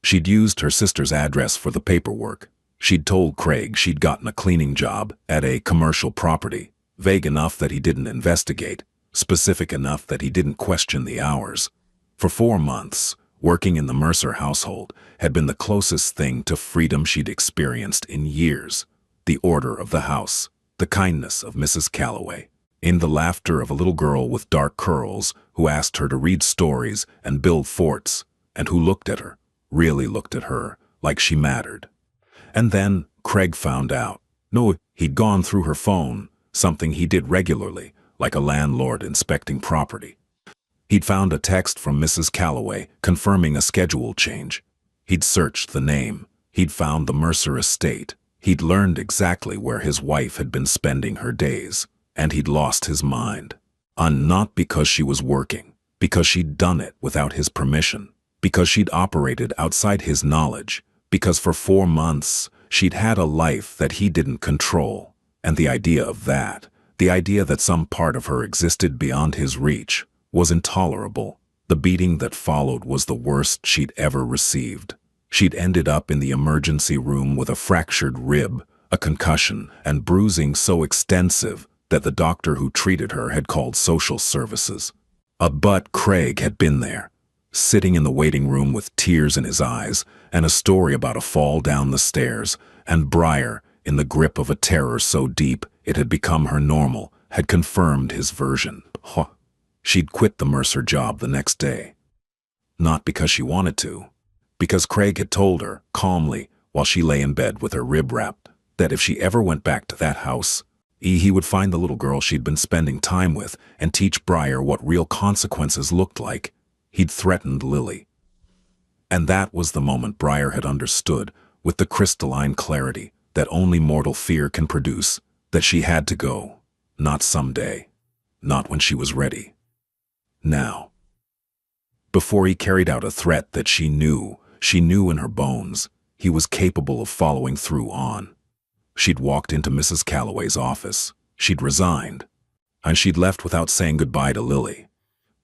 She'd used her sister's address for the paperwork. She'd told Craig she'd gotten a cleaning job at a commercial property, vague enough that he didn't investigate, specific enough that he didn't question the hours. For 4 months, working in the Mercer household had been the closest thing to freedom she'd experienced in years. The order of the house, the kindness of Mrs. Calloway, in the laughter of a little girl with dark curls who asked her to read stories and build forts, and who looked at her, really looked at her, like she mattered. And then Craig found out. No, he'd gone through her phone, something he did regularly, like a landlord inspecting property. He'd found a text from Mrs. Calloway confirming a schedule change. He'd searched the name. He'd found the Mercer estate. He'd learned exactly where his wife had been spending her days. And he'd lost his mind. Not because she was working, because she'd done it without his permission, because she'd operated outside his knowledge, Because for 4 months, she'd had a life that he didn't control, and the idea of that, the idea that some part of her existed beyond his reach, was intolerable. The beating that followed was the worst she'd ever received. She'd ended up in the emergency room with a fractured rib, a concussion, and bruising so extensive that the doctor who treated her had called social services. But Craig had been there, sitting in the waiting room with tears in his eyes and a story about a fall down the stairs, and Briar, in the grip of a terror so deep it had become her normal, had confirmed his version. She'd quit the Mercer job the next day. Not because she wanted to, because Craig had told her, calmly, while she lay in bed with her rib wrapped, that if she ever went back to that house, he would find the little girl she'd been spending time with and teach Briar what real consequences looked like. He'd threatened Lily. And that was the moment Briar had understood, with the crystalline clarity that only mortal fear can produce, that she had to go. Not someday. Not when she was ready. Now. Before he carried out a threat that she knew in her bones, he was capable of following through on. She'd walked into Mrs. Calloway's office. She'd resigned. And she'd left without saying goodbye to Lily.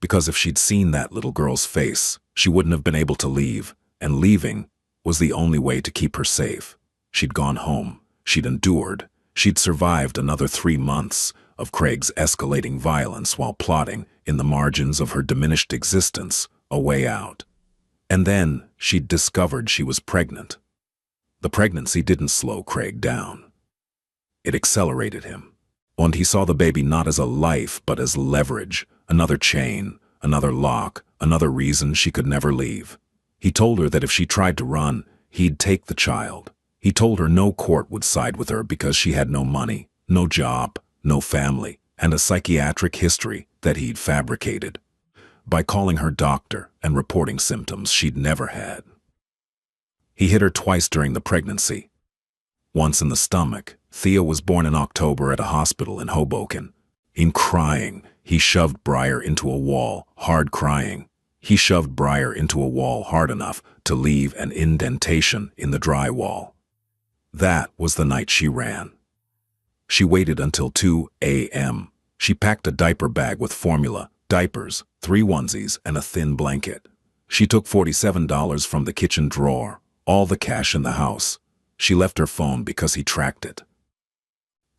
Because if she'd seen that little girl's face, she wouldn't have been able to leave, and leaving was the only way to keep her safe. She'd gone home. She'd endured. She'd survived another 3 months of Craig's escalating violence while plotting, in the margins of her diminished existence, a way out. And then she'd discovered she was pregnant. The pregnancy didn't slow Craig down. It accelerated him. And he saw the baby not as a life, but as leverage, another chain, another lock, another reason she could never leave. He told her that if she tried to run, he'd take the child. He told her no court would side with her because she had no money, no job, no family, and a psychiatric history that he'd fabricated by calling her doctor and reporting symptoms she'd never had. He hit her twice during the pregnancy. Once in the stomach. Thea was born in October at a hospital in Hoboken. In crying, he shoved Briar into a wall, hard crying. He shoved Briar into a wall hard enough to leave an indentation in the drywall. That was the night she ran. She waited until 2 a.m. She packed a diaper bag with formula, diapers, 3 onesies, and a thin blanket. She took $47 from the kitchen drawer, all the cash in the house. She left her phone because he tracked it.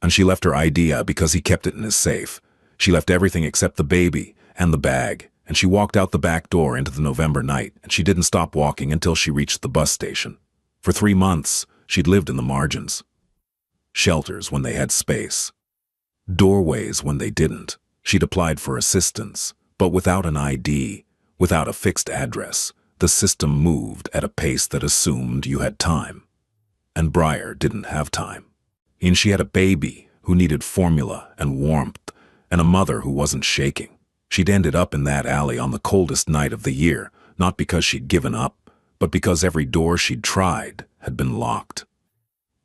And she left her ID because he kept it in his safe. She left everything except the baby and the bag, and she walked out the back door into the November night, and she didn't stop walking until she reached the bus station. For 3 months, she'd lived in the margins. Shelters when they had space. Doorways when they didn't. She'd applied for assistance, but without an ID, without a fixed address, the system moved at a pace that assumed you had time. And Briar didn't have time. And she had a baby who needed formula and warmth, and a mother who wasn't shaking. She'd ended up in that alley on the coldest night of the year, not because she'd given up, but because every door she'd tried had been locked.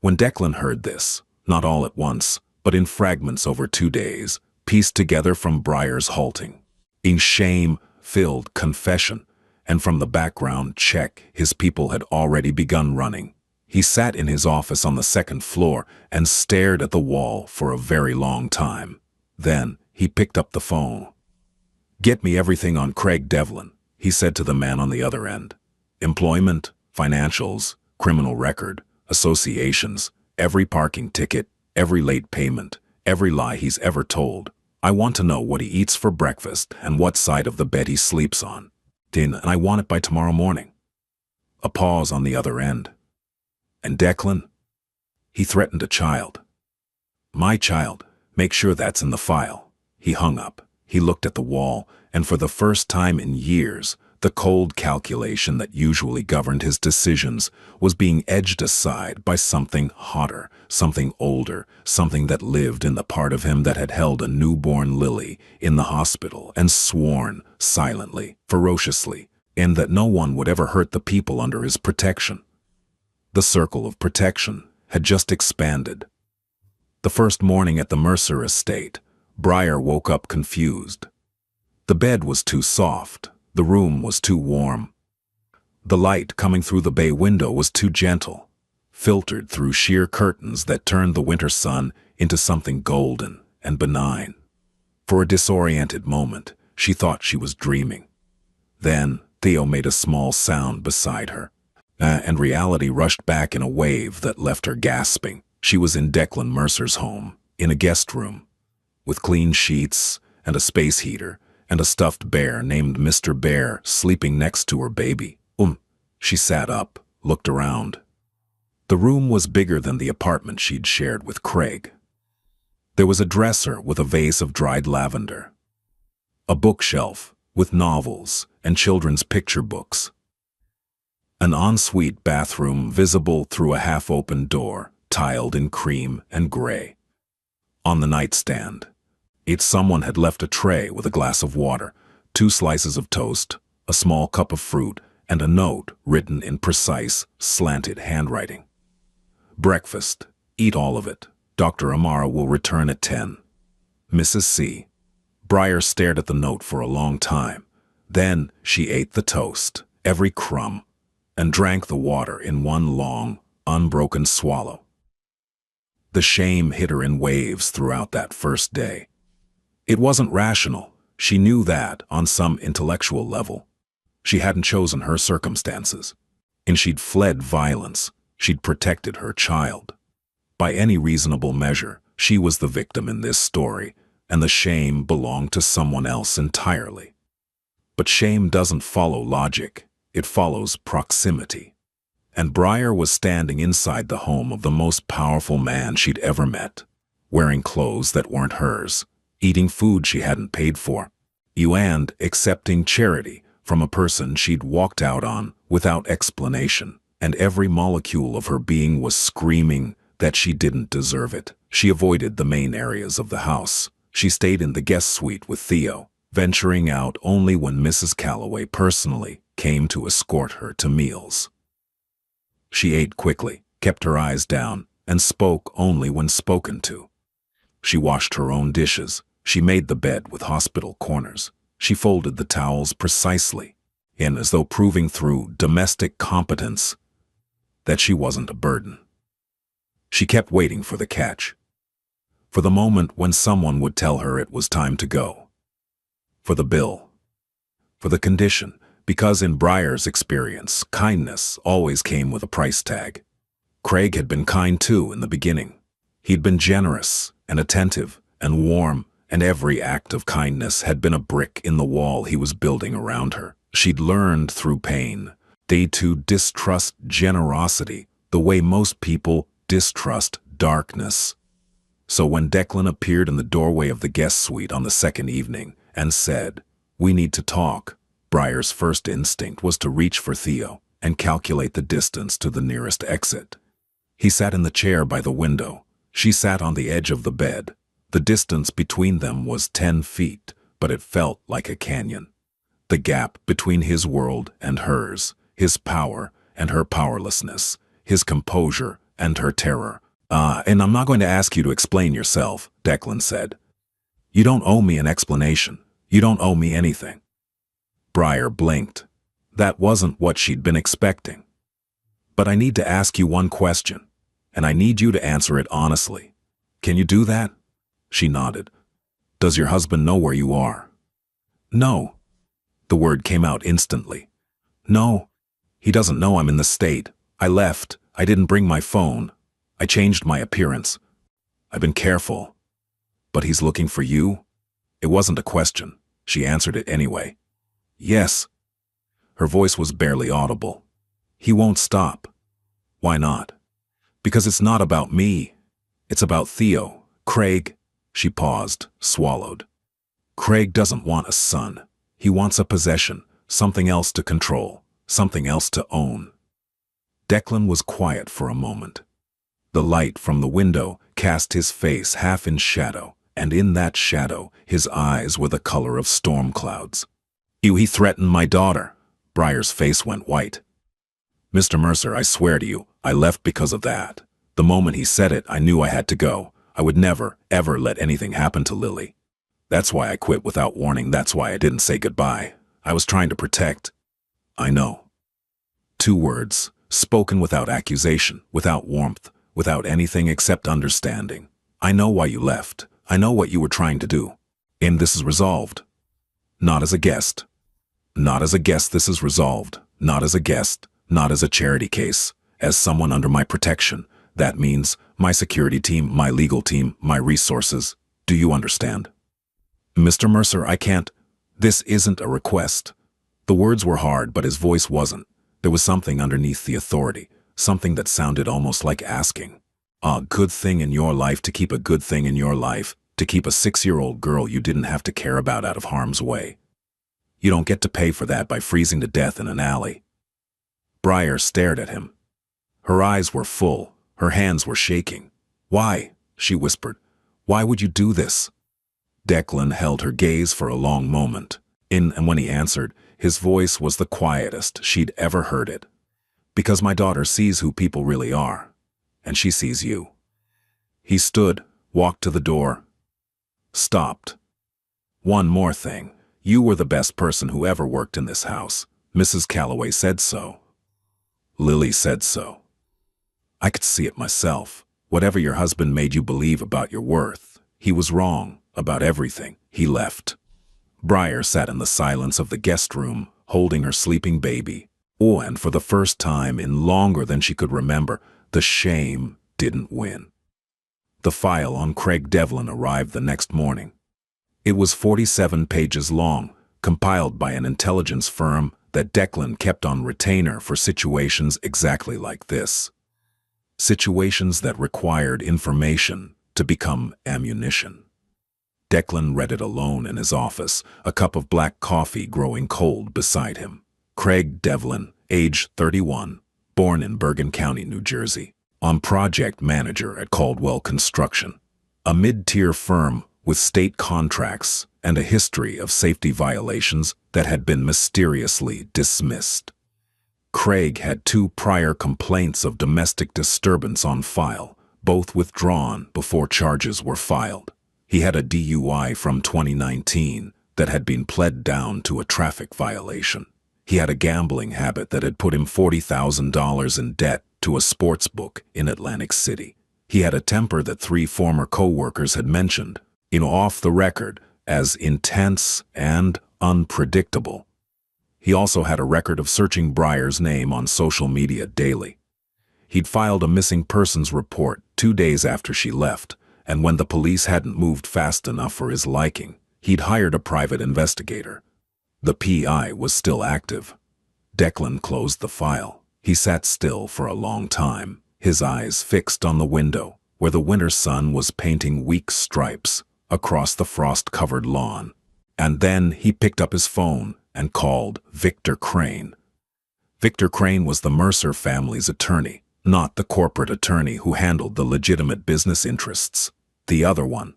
When Declan heard this, not all at once, but in fragments over 2 days, pieced together from Briar's halting, in shame-filled confession, and from the background check his people had already begun running, he sat in his office on the 2nd floor and stared at the wall for a very long time. Then he picked up the phone. "Get me everything on Craig Devlin," he said to the man on the other end. "Employment, financials, criminal record, associations, every parking ticket, every late payment, every lie he's ever told. I want to know what he eats for breakfast and what side of the bed he sleeps on. And I want it by tomorrow morning." A pause on the other end. "And Declan?" "He threatened a child." "My child. Make sure that's in the file." He hung up. He looked at the wall, and for the first time in years, the cold calculation that usually governed his decisions was being edged aside by something hotter, something older, something that lived in the part of him that had held a newborn Lily in the hospital and sworn, silently, ferociously, and that no one would ever hurt the people under his protection. The circle of protection had just expanded. The first morning at the Mercer estate, Briar woke up confused. The bed was too soft. The room was too warm. The light coming through the bay window was too gentle, filtered through sheer curtains that turned the winter sun into something golden and benign. For a disoriented moment, she thought she was dreaming. Then Theo made a small sound beside her, and reality rushed back in a wave that left her gasping. She was in Declan Mercer's home, in a guest room, with clean sheets and a space heater and a stuffed bear named Mr. Bear sleeping next to her baby. She sat up, looked around. The room was bigger than the apartment she'd shared with Craig. There was a dresser with a vase of dried lavender, a bookshelf with novels and children's picture books, an ensuite bathroom visible through a half-open door, tiled in cream and gray. On the nightstand, someone had left a tray with a glass of water, 2 slices of toast, a small cup of fruit, and a note written in precise, slanted handwriting. Breakfast. Eat all of it. Dr. Amara will return at 10. Mrs. C. Briar stared at the note for a long time. Then she ate the toast, every crumb, and drank the water in one long, unbroken swallow. The shame hit her in waves throughout that first day. It wasn't rational. She knew that on some intellectual level. She hadn't chosen her circumstances, and she'd fled violence. She'd protected her child. By any reasonable measure, she was the victim in this story, and the shame belonged to someone else entirely. But shame doesn't follow logic. It follows proximity. And Briar was standing inside the home of the most powerful man she'd ever met, wearing clothes that weren't hers, eating food she hadn't paid for, and accepting charity from a person she'd walked out on without explanation, and every molecule of her being was screaming that she didn't deserve it. She avoided the main areas of the house. She stayed in the guest suite with Theo, venturing out only when Mrs. Calloway personally came to escort her to meals. She ate quickly, kept her eyes down, and spoke only when spoken to. She washed her own dishes. She made the bed with hospital corners. She folded the towels precisely, and as though proving through domestic competence that she wasn't a burden. She kept waiting for the catch, for the moment when someone would tell her it was time to go, for the bill, for the condition, because in Briar's experience, kindness always came with a price tag. Craig had been kind too in the beginning. He'd been generous and attentive and warm, and every act of kindness had been a brick in the wall he was building around her. She'd learned through pain, to distrust generosity the way most people distrust darkness. So when Declan appeared in the doorway of the guest suite on the second evening and said, "We need to talk," Briar's first instinct was to reach for Theo and calculate the distance to the nearest exit. He sat in the chair by the window. She sat on the edge of the bed. The distance between them was 10 feet, but it felt like a canyon. The gap between his world and hers, his power and her powerlessness, his composure and her terror. And I'm not going to ask you to explain yourself," Declan said. "You don't owe me an explanation. You don't owe me anything." Briar blinked. That wasn't what she'd been expecting. "But I need to ask you one question, and I need you to answer it honestly. Can you do that?" She nodded. "Does your husband know where you are?" "No." The word came out instantly. "No. He doesn't know I'm in the state. I left. I didn't bring my phone. I changed my appearance. I've been careful. But he's looking for you?" It wasn't a question. She answered it anyway. "Yes." Her voice was barely audible. "He won't stop." "Why not?" "Because it's not about me. It's about Theo. Craig." She paused, swallowed. "Craig doesn't want a son. He wants a possession, something else to control, something else to own." Declan was quiet for a moment. The light from the window cast his face half in shadow, and in that shadow his eyes were the color of storm clouds. He threatened my daughter." Briar's face went white. "Mr. Mercer, I swear to you, I left because of that. The moment he said it, I knew I had to go. I would never, ever let anything happen to Lily. That's why I quit without warning. That's why I didn't say goodbye. I was trying to protect." "I know." 2 words, spoken without accusation, without warmth, without anything except understanding. I know why you left. I know what you were trying to do. And this is resolved. Not as a guest. Not as a guest, this is resolved. Not as a guest. Not as a charity case. As someone under my protection. That means my security team, my legal team, my resources. Do you understand? Mr. Mercer, I can't. This isn't a request. The words were hard, but his voice wasn't. There was something underneath the authority, something that sounded almost like asking. A good thing in your life to keep a good thing in your life, to keep a 6-year-old girl you didn't have to care about out of harm's way. You don't get to pay for that by freezing to death in an alley. Briar stared at him. Her eyes were full, her hands were shaking. Why? She whispered. Why would you do this? Declan held her gaze for a long moment. And when he answered, his voice was the quietest she'd ever heard it. Because my daughter sees who people really are. And she sees you. He stood, walked to the door, stopped. One more thing. You were the best person who ever worked in this house. Mrs. Calloway said so. Lily said so. I could see it myself. Whatever your husband made you believe about your worth, he was wrong about everything. He left. Briar sat in the silence of the guest room, holding her sleeping baby. Oh, and for the first time in longer than she could remember, the shame didn't win. The file on Craig Devlin arrived the next morning. It was 47 pages long, compiled by an intelligence firm that Declan kept on retainer for situations exactly like this. Situations that required information to become ammunition. Declan read it alone in his office, a cup of black coffee growing cold beside him. Craig Devlin, age 31, born in Bergen County, New Jersey, on project manager at Caldwell Construction, a mid-tier firm with state contracts and a history of safety violations that had been mysteriously dismissed. Craig had 2 prior complaints of domestic disturbance on file, both withdrawn before charges were filed. He had a DUI from 2019 that had been pled down to a traffic violation. He had a gambling habit that had put him $40,000 in debt to a sports book in Atlantic City. He had a temper that 3 former co-workers had mentioned, off the record, as intense and unpredictable. He also had a record of searching Briar's name on social media daily. He'd filed a missing persons report 2 days after she left, and when the police hadn't moved fast enough for his liking, he'd hired a private investigator. The PI was still active. Declan closed the file. He sat still for a long time, his eyes fixed on the window, where the winter sun was painting weak stripes across the frost-covered lawn. And then he picked up his phone and called Victor Crane. Victor Crane was the Mercer family's attorney, not the corporate attorney who handled the legitimate business interests. The other one.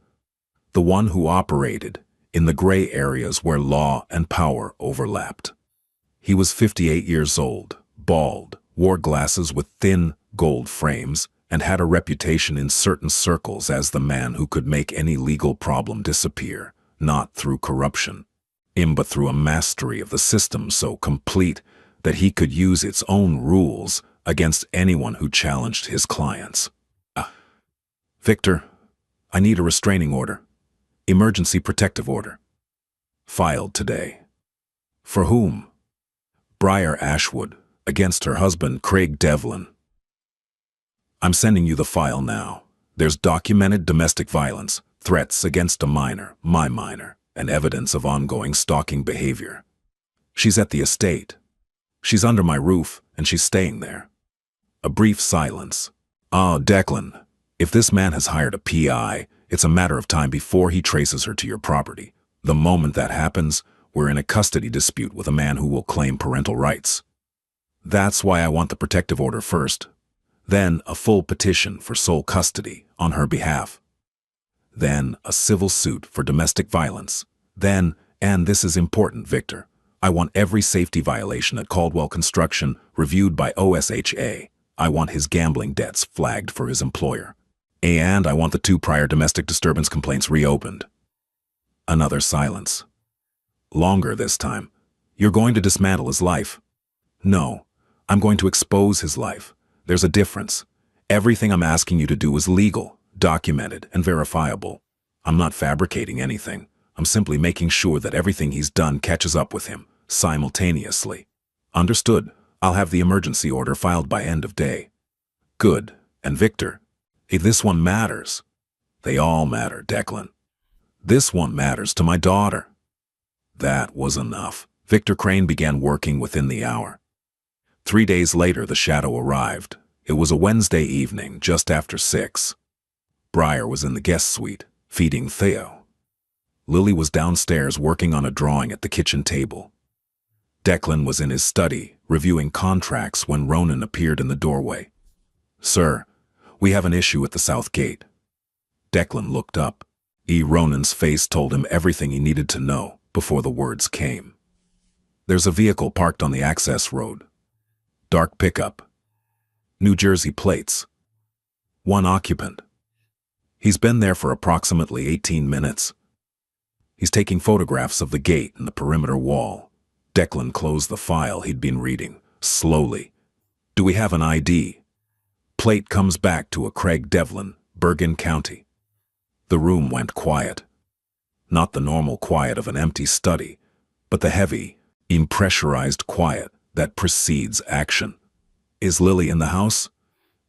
The one who operated in the gray areas where law and power overlapped. He was 58 years old, bald, wore glasses with thin gold frames, and had a reputation in certain circles as the man who could make any legal problem disappear, not through corruption, but through a mastery of the system so complete that he could use its own rules against anyone who challenged his clients. Victor, I need a restraining order. Emergency protective order. Filed today. For whom? Briar Ashwood, against her husband Craig Devlin. I'm sending you the file now. There's documented domestic violence, threats against a minor, my minor, and evidence of ongoing stalking behavior. She's at the estate. She's under my roof, and she's staying there. A brief silence. Declan, if this man has hired a PI, it's a matter of time before he traces her to your property. The moment that happens, we're in a custody dispute with a man who will claim parental rights. That's why I want the protective order first. Then a full petition for sole custody on her behalf. Then a civil suit for domestic violence. Then, and this is important, Victor, I want every safety violation at Caldwell Construction reviewed by OSHA. I want his gambling debts flagged for his employer. And I want the 2 prior domestic disturbance complaints reopened. Another silence. Longer this time. You're going to dismantle his life. No, I'm going to expose his life. There's a difference. Everything I'm asking you to do is legal, documented, and verifiable. I'm not fabricating anything. I'm simply making sure that everything he's done catches up with him, simultaneously. Understood. I'll have the emergency order filed by end of day. Good. And Victor? Hey, this one matters. They all matter, Declan. This one matters to my daughter. That was enough. Victor Crane began working within the hour. 3 days later, the shadow arrived. It was a Wednesday evening, just after 6. Briar was in the guest suite, feeding Theo. Lily was downstairs working on a drawing at the kitchen table. Declan was in his study, reviewing contracts when Ronan appeared in the doorway. "Sir, we have an issue at the south gate." Declan looked up. Ronan's face told him everything he needed to know before the words came. "There's a vehicle parked on the access road. Dark pickup. New Jersey plates. 1 occupant. He's been there for approximately 18 minutes. He's taking photographs of the gate and the perimeter wall." Declan closed the file he'd been reading, slowly. "Do we have an ID?" "Plate comes back to a Craig Devlin, Bergen County." The room went quiet. Not the normal quiet of an empty study, but the heavy, impressurized quiet that precedes action. "Is Lily in the house?"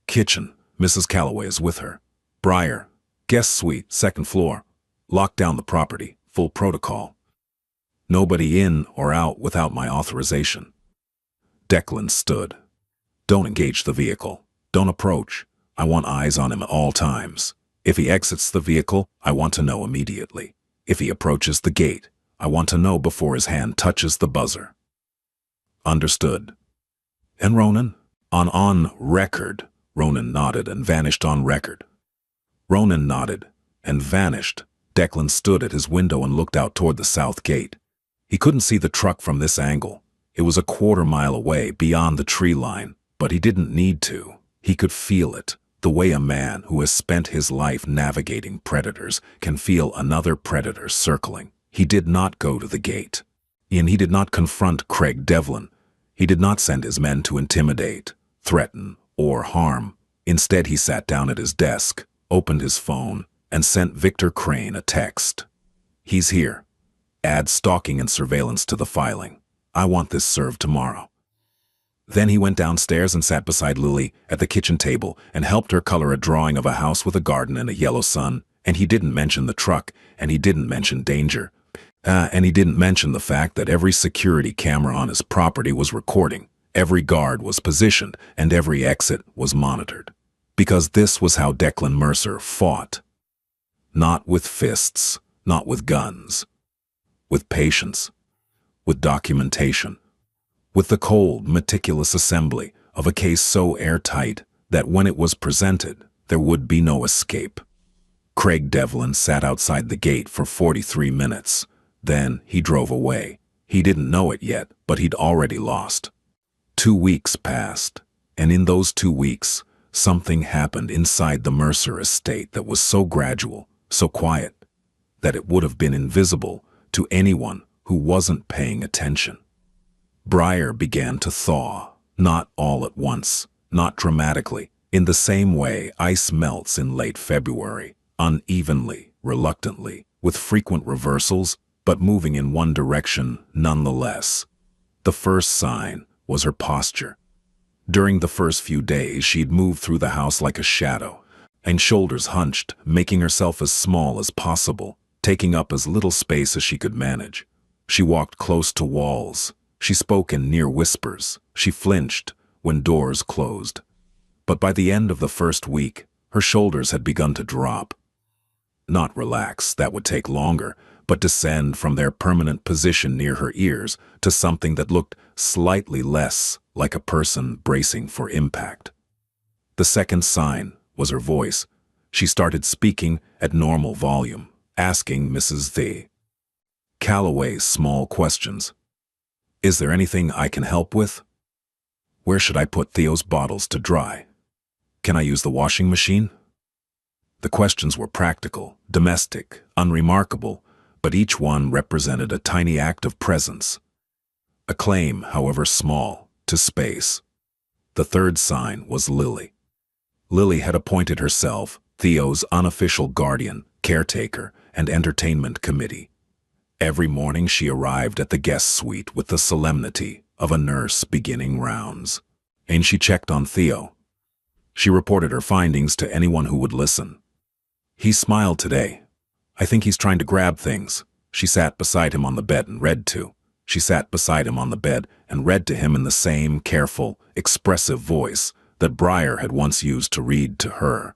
"Kitchen. Mrs. Calloway is with her." "Briar. Guest suite, 2nd floor. Lock down the property. Full protocol. Nobody in or out without my authorization." Declan stood. "Don't engage the vehicle. Don't approach. I want eyes on him at all times. If he exits the vehicle, I want to know immediately. If he approaches the gate, I want to know before his hand touches the buzzer." "Understood." "And Ronan?" On record." Ronan nodded and vanished on record. Ronan nodded and vanished. Declan stood at his window and looked out toward the south gate. He couldn't see the truck from this angle. It was a 1/4 mile away, beyond the tree line, but he didn't need to. He could feel it, the way a man who has spent his life navigating predators can feel another predator circling. He did not go to the gate. And he did not confront Craig Devlin. He did not send his men to intimidate, threaten, or harm. Instead, he sat down at his desk, opened his phone, and sent Victor Crane a text. "He's here. Add stalking and surveillance to the filing. I want this served tomorrow." Then he went downstairs and sat beside Lily at the kitchen table and helped her color a drawing of a house with a garden and a yellow sun. And he didn't mention the truck, and he didn't mention danger. And he didn't mention the fact that every security camera on his property was recording, every guard was positioned, and every exit was monitored. Because this was how Declan Mercer fought. Not with fists, not with guns. With patience. With documentation. With the cold, meticulous assembly of a case so airtight that when it was presented, there would be no escape. Craig Devlin sat outside the gate for 43 minutes. Then he drove away. He didn't know it yet, but he'd already lost. 2 weeks passed, and in those 2 weeks, something happened inside the Mercer estate that was so gradual, so quiet, that it would have been invisible to anyone who wasn't paying attention. Briar began to thaw, not all at once, not dramatically, in the same way ice melts in late February, unevenly, reluctantly, with frequent reversals, but moving in one direction nonetheless. The first sign was her posture. During the first few days, she'd moved through the house like a shadow, and shoulders hunched, making herself as small as possible, taking up as little space as she could manage. She walked close to walls. She spoke in near whispers. She flinched when doors closed. But by the end of the first week, her shoulders had begun to drop. Not relax, that would take longer, but descend from their permanent position near her ears to something that looked slightly less like a person bracing for impact. The second sign was her voice. She started speaking at normal volume, asking Mrs. The Calloway small questions. "Is there anything I can help with? Where should I put Theo's bottles to dry? Can I use the washing machine?" The questions were practical, domestic, unremarkable, but each one represented a tiny act of presence. A claim, however small, to space. The third sign was Lily. Lily had appointed herself Theo's unofficial guardian, caretaker, and entertainment committee. Every morning she arrived at the guest suite with the solemnity of a nurse beginning rounds. And she checked on Theo. She reported her findings to anyone who would listen. He smiled today. I think he's trying to grab things. She sat beside him on the bed and read to. She sat beside him on the bed and read to him in the same careful, expressive voice that Briar had once used to read to her.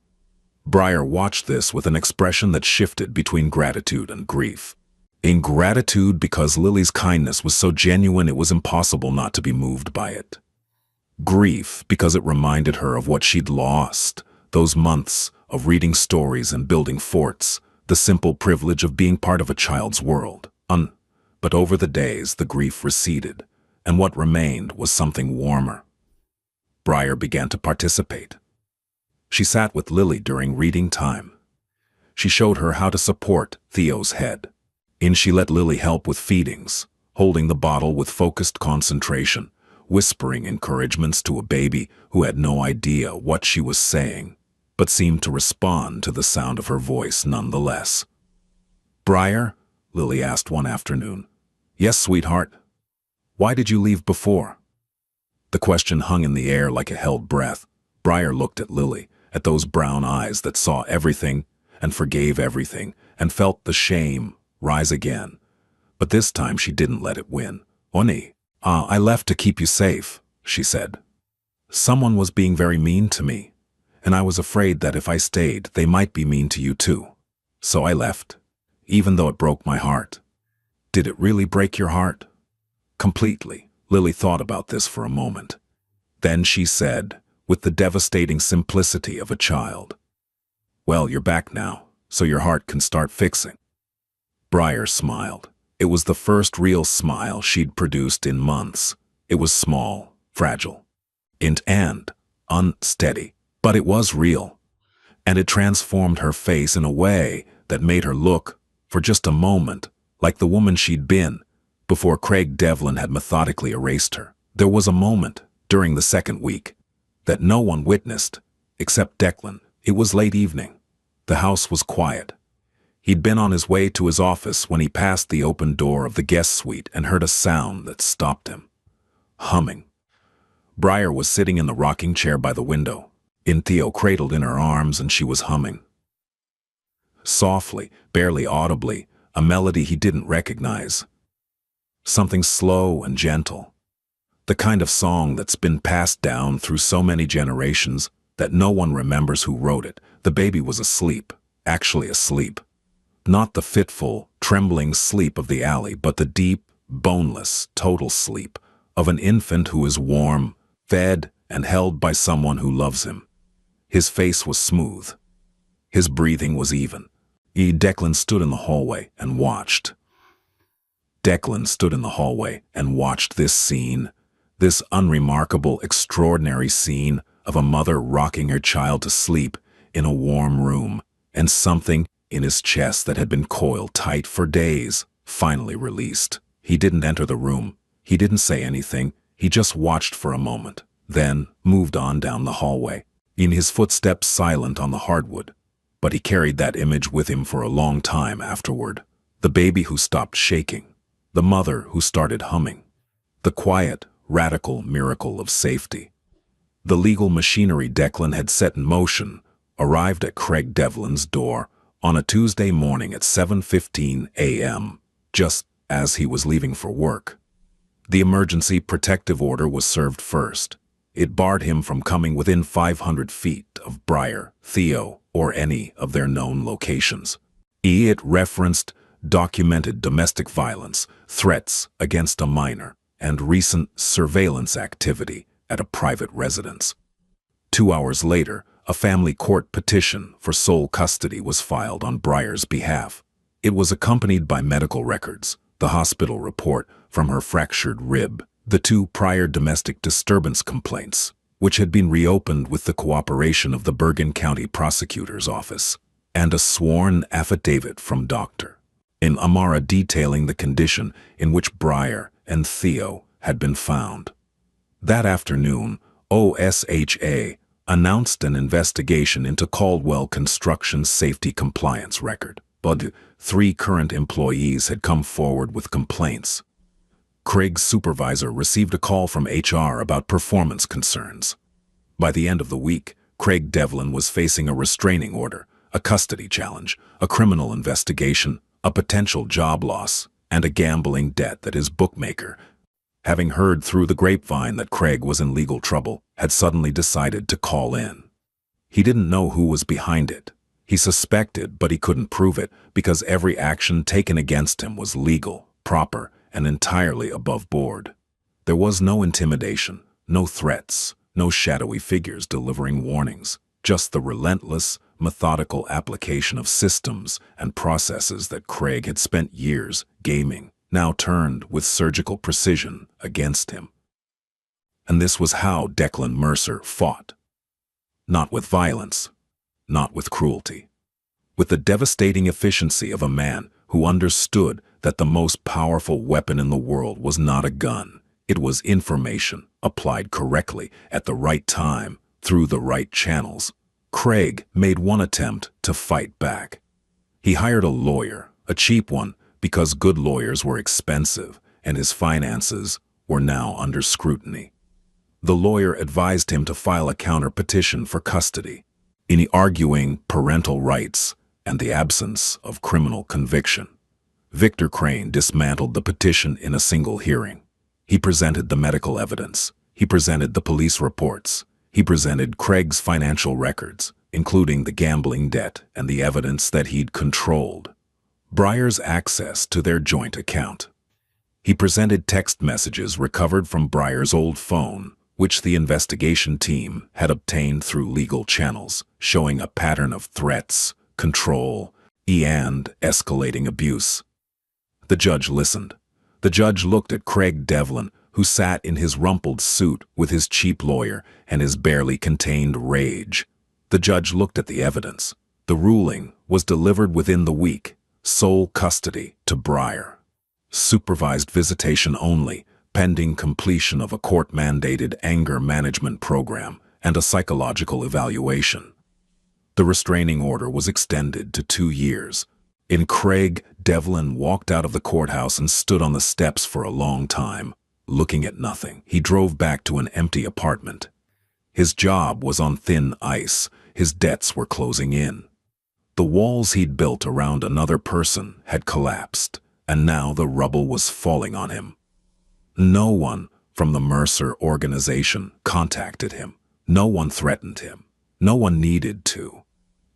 Briar watched this with an expression that shifted between gratitude and grief. In gratitude because Lily's kindness was so genuine it was impossible not to be moved by it. Grief because it reminded her of what she'd lost, those months of reading stories and building forts, the simple privilege of being part of a child's world. But over the days the grief receded, and what remained was something warmer. Briar began to participate. She sat with Lily during reading time. She showed her how to support Theo's head. And she let Lily help with feedings, holding the bottle with focused concentration, whispering encouragements to a baby who had no idea what she was saying, but seemed to respond to the sound of her voice nonetheless. "Briar?" Lily asked one afternoon. "Yes, sweetheart." "Why did you leave before?" The question hung in the air like a held breath. Briar looked at Lily, at those brown eyes that saw everything and forgave everything and felt the shame rise again. But this time she didn't let it win. "Oni, I left to keep you safe," she said. "Someone was being very mean to me, and I was afraid that if I stayed, they might be mean to you too. So I left, even though it broke my heart." "Did it really break your heart?" "Completely." Lily thought about this for a moment. Then she said, with the devastating simplicity of a child, "Well, you're back now, so your heart can start fixing." Briar smiled. It was the first real smile she'd produced in months. It was small, fragile, and unsteady, but it was real. And it transformed her face in a way that made her look, for just a moment, like the woman she'd been before Craig Devlin had methodically erased her. There was a moment, during the second week, that no one witnessed, except Declan. It was late evening. The house was quiet. He'd been on his way to his office when he passed the open door of the guest suite and heard a sound that stopped him. Humming. Briar was sitting in the rocking chair by the window, Theo cradled in her arms, and she was humming. Softly, barely audibly, a melody he didn't recognize. Something slow and gentle. The kind of song that's been passed down through so many generations that no one remembers who wrote it. The baby was asleep, actually asleep. Not the fitful, trembling sleep of the alley, but the deep, boneless, total sleep of an infant who is warm, fed, and held by someone who loves him. His face was smooth. His breathing was even. Declan stood in the hallway and watched. Declan stood in the hallway and watched this scene, this unremarkable, extraordinary scene of a mother rocking her child to sleep in a warm room, and something in his chest that had been coiled tight for days finally released. He didn't enter the room. He didn't say anything. He just watched for a moment, then moved on down the hallway, in his footsteps silent on the hardwood. But he carried that image with him for a long time afterward. The baby who stopped shaking. The mother who started humming. The quiet, radical miracle of safety. The legal machinery Declan had set in motion arrived at Craig Devlin's door on a Tuesday morning at 7:15 a.m., just as he was leaving for work. The emergency protective order was served first. It barred him from coming within 500 feet of Briar, Theo, or any of their known locations. It referenced documented domestic violence, threats against a minor, and recent surveillance activity at a private residence. 2 hours later, a family court petition for sole custody was filed on Briar's behalf. It was accompanied by medical records, the hospital report from her fractured rib, the 2 prior domestic disturbance complaints, which had been reopened with the cooperation of the Bergen County Prosecutor's Office, and a sworn affidavit from Dr. Amara detailing the condition in which Briar and Theo had been found. That afternoon, OSHA announced an investigation into Caldwell Construction's safety compliance record, but 3 current employees had come forward with complaints. Craig's supervisor received a call from HR about performance concerns. By the end of the week, Craig Devlin was facing a restraining order, a custody challenge, a criminal investigation, a potential job loss, and a gambling debt that his bookmaker, having heard through the grapevine that Craig was in legal trouble, had suddenly decided to call in. He didn't know who was behind it. He suspected, but he couldn't prove it because every action taken against him was legal, proper, and entirely above board. There was no intimidation, no threats, no shadowy figures delivering warnings, just the relentless, methodical application of systems and processes that Craig had spent years gaming, now turned with surgical precision against him. And this was how Declan Mercer fought. Not with violence, not with cruelty. With the devastating efficiency of a man who understood that the most powerful weapon in the world was not a gun. It was information applied correctly at the right time through the right channels. Craig made one attempt to fight back. He hired a lawyer, a cheap one, because good lawyers were expensive and his finances were now under scrutiny. The lawyer advised him to file a counter-petition for custody, in arguing parental rights and the absence of criminal conviction. Victor Crane dismantled the petition in a single hearing. He presented the medical evidence. He presented the police reports. He presented Craig's financial records, including the gambling debt and the evidence that he'd controlled Breyer's access to their joint account. He presented text messages recovered from Breyer's old phone, which the investigation team had obtained through legal channels, showing a pattern of threats, control, and escalating abuse. The judge listened. The judge looked at Craig Devlin, who sat in his rumpled suit with his cheap lawyer and his barely contained rage. The judge looked at the evidence. The ruling was delivered within the week. Sole custody to Breyer. Supervised visitation only, pending completion of a court-mandated anger management program and a psychological evaluation. The restraining order was extended to 2 years. Craig Devlin walked out of the courthouse and stood on the steps for a long time, looking at nothing. He drove back to an empty apartment. His job was on thin ice. His debts were closing in. The walls he'd built around another person had collapsed, and now the rubble was falling on him. No one from the Mercer organization contacted him. No one threatened him. No one needed to.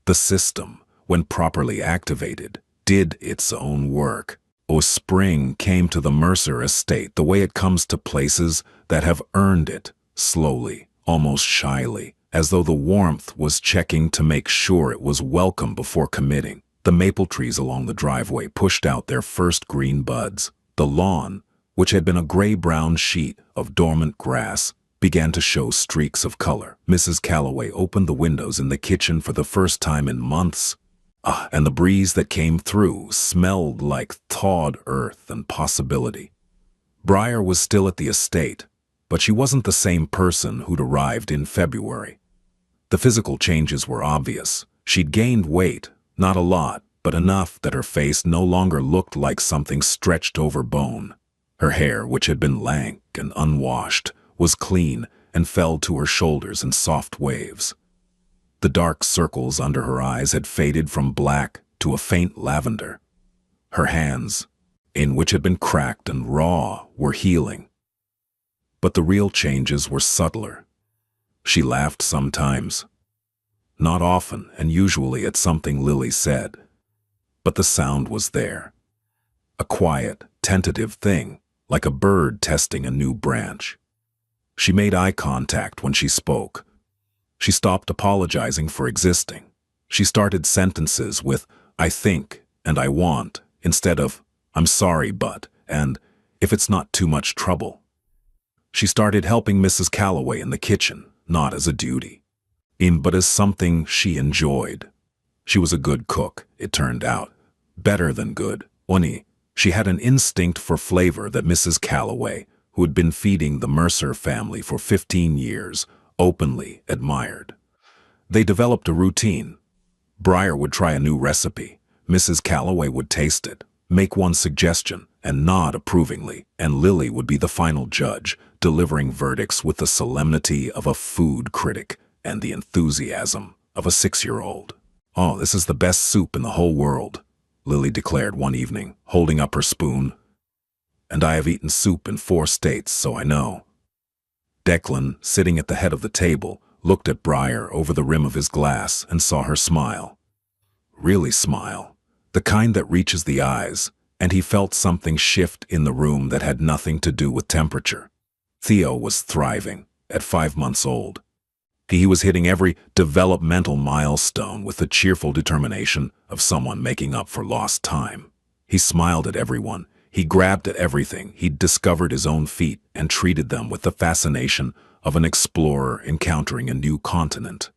The system, when properly activated, did its own work. Spring came to the Mercer estate the way it comes to places that have earned it, slowly, almost shyly, as though the warmth was checking to make sure it was welcome before committing. The maple trees along the driveway pushed out their first green buds. The lawn, which had been a gray-brown sheet of dormant grass, began to show streaks of color. Mrs. Calloway opened the windows in the kitchen for the first time in months, and the breeze that came through smelled like thawed earth and possibility. Breyer was still at the estate, but she wasn't the same person who'd arrived in February. The physical changes were obvious. She'd gained weight, not a lot, but enough that her face no longer looked like something stretched over bone. Her hair, which had been lank and unwashed, was clean and fell to her shoulders in soft waves. The dark circles under her eyes had faded from black to a faint lavender. Her hands, in which had been cracked and raw, were healing. But the real changes were subtler. She laughed sometimes. Not often, and usually at something Lily said. But the sound was there. A quiet, tentative thing, like a bird testing a new branch. She made eye contact when she spoke. She stopped apologizing for existing. She started sentences with, "I think," and "I want," instead of, "I'm sorry, but," and "if it's not too much trouble." She started helping Mrs. Calloway in the kitchen, not as a duty, but as something she enjoyed. She was a good cook, it turned out. Better than good. She had an instinct for flavor that Mrs. Calloway, who had been feeding the Mercer family for 15 years, openly admired. They developed a routine. Briar would try a new recipe. Mrs. Calloway would taste it, make one suggestion, and nod approvingly, and Lily would be the final judge, delivering verdicts with the solemnity of a food critic and the enthusiasm of a 6-year-old. "Oh, this is the best soup in the whole world," Lily declared one evening, holding up her spoon. "And I have eaten soup in 4 states, so I know." Declan, sitting at the head of the table, looked at Briar over the rim of his glass and saw her smile. Really smile. The kind that reaches the eyes, and he felt something shift in the room that had nothing to do with temperature. Theo was thriving, at 5 months old. He was hitting every developmental milestone with the cheerful determination of someone making up for lost time. He smiled at everyone. He grabbed at everything. He'd discovered his own feet and treated them with the fascination of an explorer encountering a new continent.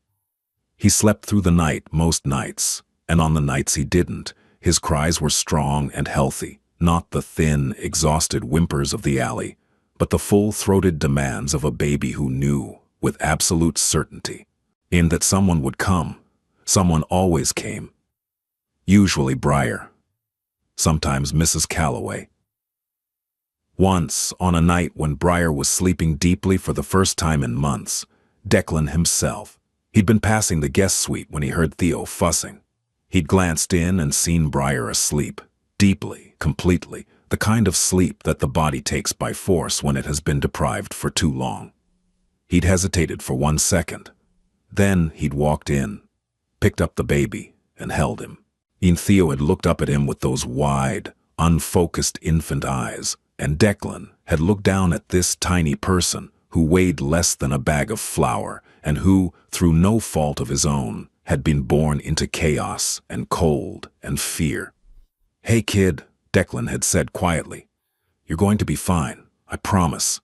He slept through the night most nights, and on the nights he didn't, his cries were strong and healthy, not the thin, exhausted whimpers of the alley, but the full-throated demands of a baby who knew, with absolute certainty, that someone would come. Someone always came. Usually Briar. Sometimes Mrs. Calloway. Once, on a night when Briar was sleeping deeply for the first time in months, Declan himself. He'd been passing the guest suite when he heard Theo fussing. He'd glanced in and seen Briar asleep, deeply, completely, the kind of sleep that the body takes by force when it has been deprived for too long. He'd hesitated for 1 second. Then he'd walked in, picked up the baby, and held him. Theo had looked up at him with those wide, unfocused infant eyes, and Declan had looked down at this tiny person who weighed less than a bag of flour and who, through no fault of his own, had been born into chaos and cold and fear. "Hey kid," Declan had said quietly. "You're going to be fine, I promise."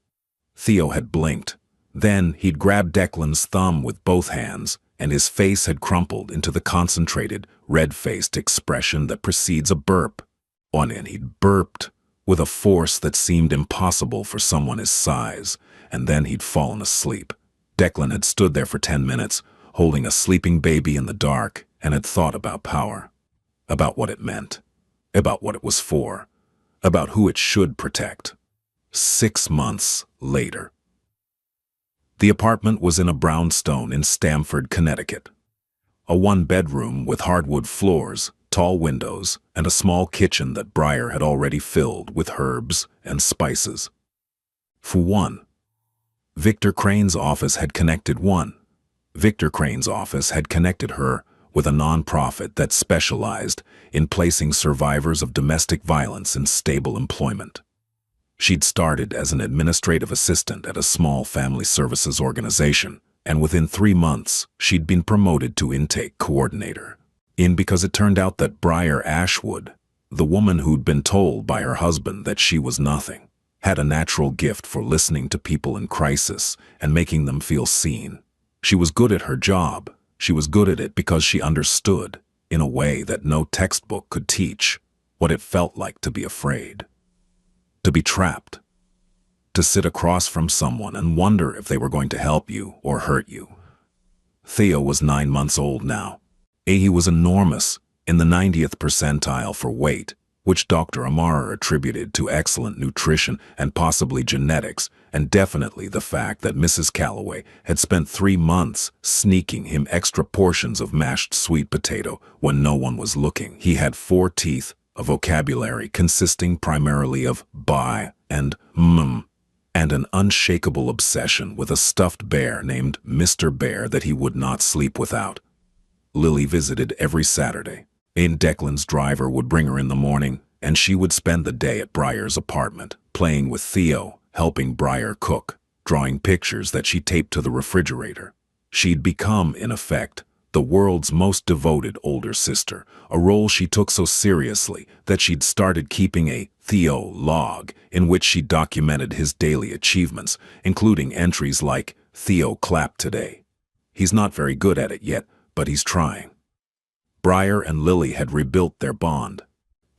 Theo had blinked. Then he'd grabbed Declan's thumb with both hands, and his face had crumpled into the concentrated, red-faced expression that precedes a burp. And he'd burped with a force that seemed impossible for someone his size, and then he'd fallen asleep. Declan had stood there for 10 minutes, holding a sleeping baby in the dark, and had thought about power, about what it meant, about what it was for, about who it should protect. 6 months later. The apartment was in a brownstone in Stamford, Connecticut. A 1-bedroom with hardwood floors, tall windows, and a small kitchen that Briar had already filled with herbs and spices. For one, Victor Crane's office had connected her with a nonprofit that specialized in placing survivors of domestic violence in stable employment. She'd started as an administrative assistant at a small family services organization, and within 3 months, she'd been promoted to intake coordinator. Because it turned out that Briar Ashwood, the woman who'd been told by her husband that she was nothing, had a natural gift for listening to people in crisis and making them feel seen. She was good at her job. She was good at it because she understood, in a way that no textbook could teach, what it felt like to be afraid, to be trapped, to sit across from someone and wonder if they were going to help you or hurt you. Theo was 9 months old now. He was enormous, in the 90th percentile for weight, which Dr. Amara attributed to excellent nutrition and possibly genetics, and definitely the fact that Mrs. Calloway had spent 3 months sneaking him extra portions of mashed sweet potato when no one was looking. He had 4 teeth, a vocabulary consisting primarily of "bye" and and an unshakable obsession with a stuffed bear named Mr. Bear that he would not sleep without. Lily visited every Saturday. Declan's driver would bring her in the morning, and she would spend the day at Briar's apartment, playing with Theo, helping Briar cook, drawing pictures that she taped to the refrigerator. She'd become, in effect, the world's most devoted older sister, a role she took so seriously that she'd started keeping a Theo log in which she documented his daily achievements, including entries like, "Theo clapped today. He's not very good at it yet, but he's trying." Briar and Lily had rebuilt their bond,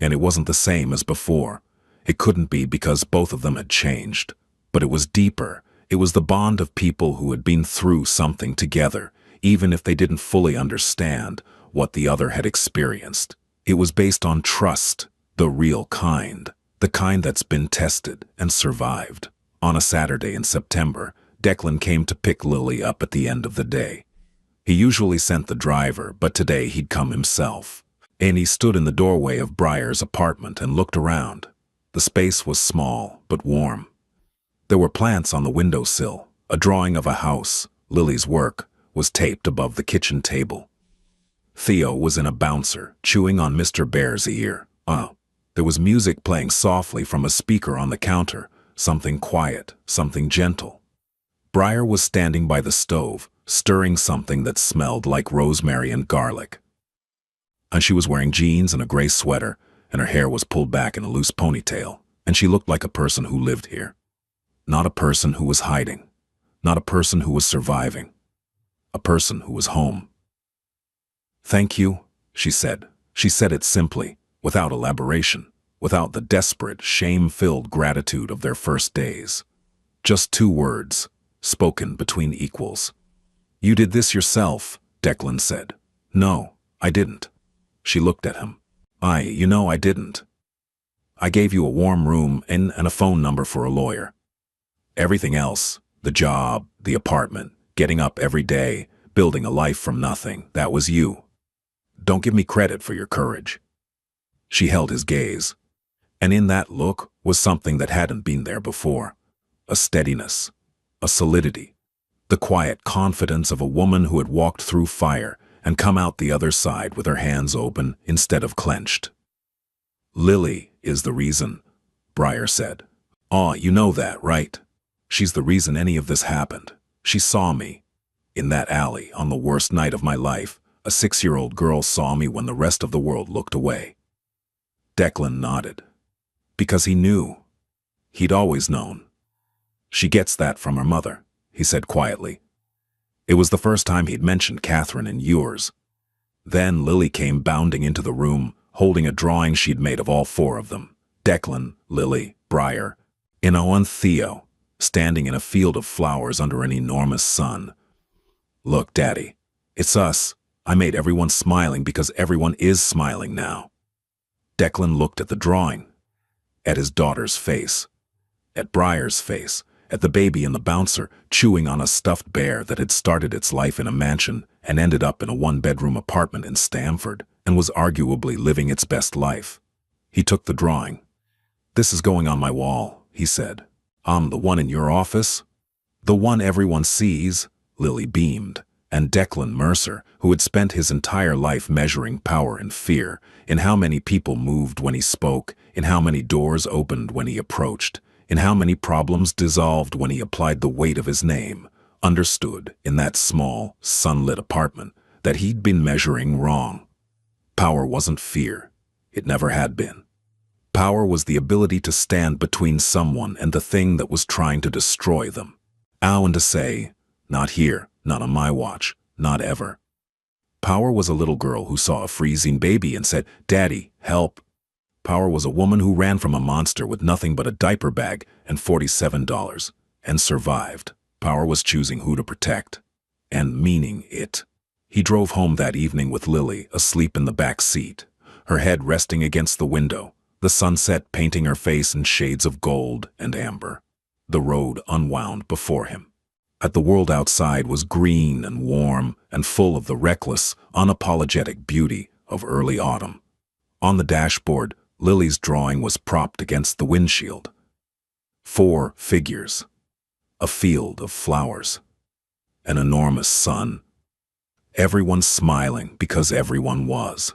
and it wasn't the same as before. It couldn't be because both of them had changed, but it was deeper. It was the bond of people who had been through something together, even if they didn't fully understand what the other had experienced. It was based on trust, the real kind, the kind that's been tested and survived. On a Saturday in September, Declan came to pick Lily up at the end of the day. He usually sent the driver, but today he'd come himself. And he stood in the doorway of Briar's apartment and looked around. The space was small, but warm. There were plants on the windowsill. A drawing of a house, Lily's work, was taped above the kitchen table. Theo was in a bouncer, chewing on Mr. Bear's ear. There was music playing softly from a speaker on the counter, something quiet, something gentle. Briar was standing by the stove, stirring something that smelled like rosemary and garlic. And she was wearing jeans and a gray sweater, and her hair was pulled back in a loose ponytail, and she looked like a person who lived here. Not a person who was hiding, not a person who was surviving, a person who was home. "Thank you," she said. She said it simply, without elaboration, without the desperate, shame-filled gratitude of their first days. Just 2 words, spoken between equals. "You did this yourself," Declan said. "No, I didn't." She looked at him. I didn't. I gave you a warm room and a phone number for a lawyer. Everything else, the job, the apartment, getting up every day, building a life from nothing, that was you. Don't give me credit for your courage." She held his gaze, and in that look was something that hadn't been there before. A steadiness, a solidity, the quiet confidence of a woman who had walked through fire and come out the other side with her hands open instead of clenched. "Lily is the reason," Briar said. You know that, right? She's the reason any of this happened. She saw me. In that alley, on the worst night of my life, a 6-year-old girl saw me when the rest of the world looked away." Declan nodded. Because he knew. He'd always known. "She gets that from her mother," he said quietly. It was the first time he'd mentioned Catherine and yours. Then Lily came bounding into the room, holding a drawing she'd made of all 4 of them. Declan, Lily, Briar, and Theo, standing in a field of flowers under an enormous sun. "Look, Daddy, it's us. I made everyone smiling because everyone is smiling now." Declan looked at the drawing, at his daughter's face, at Briar's face, at the baby and the bouncer chewing on a stuffed bear that had started its life in a mansion and ended up in a 1-bedroom apartment in Stamford and was arguably living its best life. He took the drawing. "This is going on my wall," he said. "The one in your office?" "The one everyone sees," Lily beamed, and Declan Mercer, who had spent his entire life measuring power and fear, in how many people moved when he spoke, in how many doors opened when he approached, in how many problems dissolved when he applied the weight of his name, understood in that small, sunlit apartment that he'd been measuring wrong. Power wasn't fear. It never had been. Power was the ability to stand between someone and the thing that was trying to destroy them. And to say, "Not here, not on my watch, not ever." Power was a little girl who saw a freezing baby and said, "Daddy, help." Power was a woman who ran from a monster with nothing but a diaper bag and $47, and survived. Power was choosing who to protect, and meaning it. He drove home that evening with Lily asleep in the back seat, her head resting against the window, the sunset painting her face in shades of gold and amber. The road unwound before him. The world outside was green and warm and full of the reckless, unapologetic beauty of early autumn. On the dashboard, Lily's drawing was propped against the windshield. 4 figures. A field of flowers. An enormous sun. Everyone smiling because everyone was.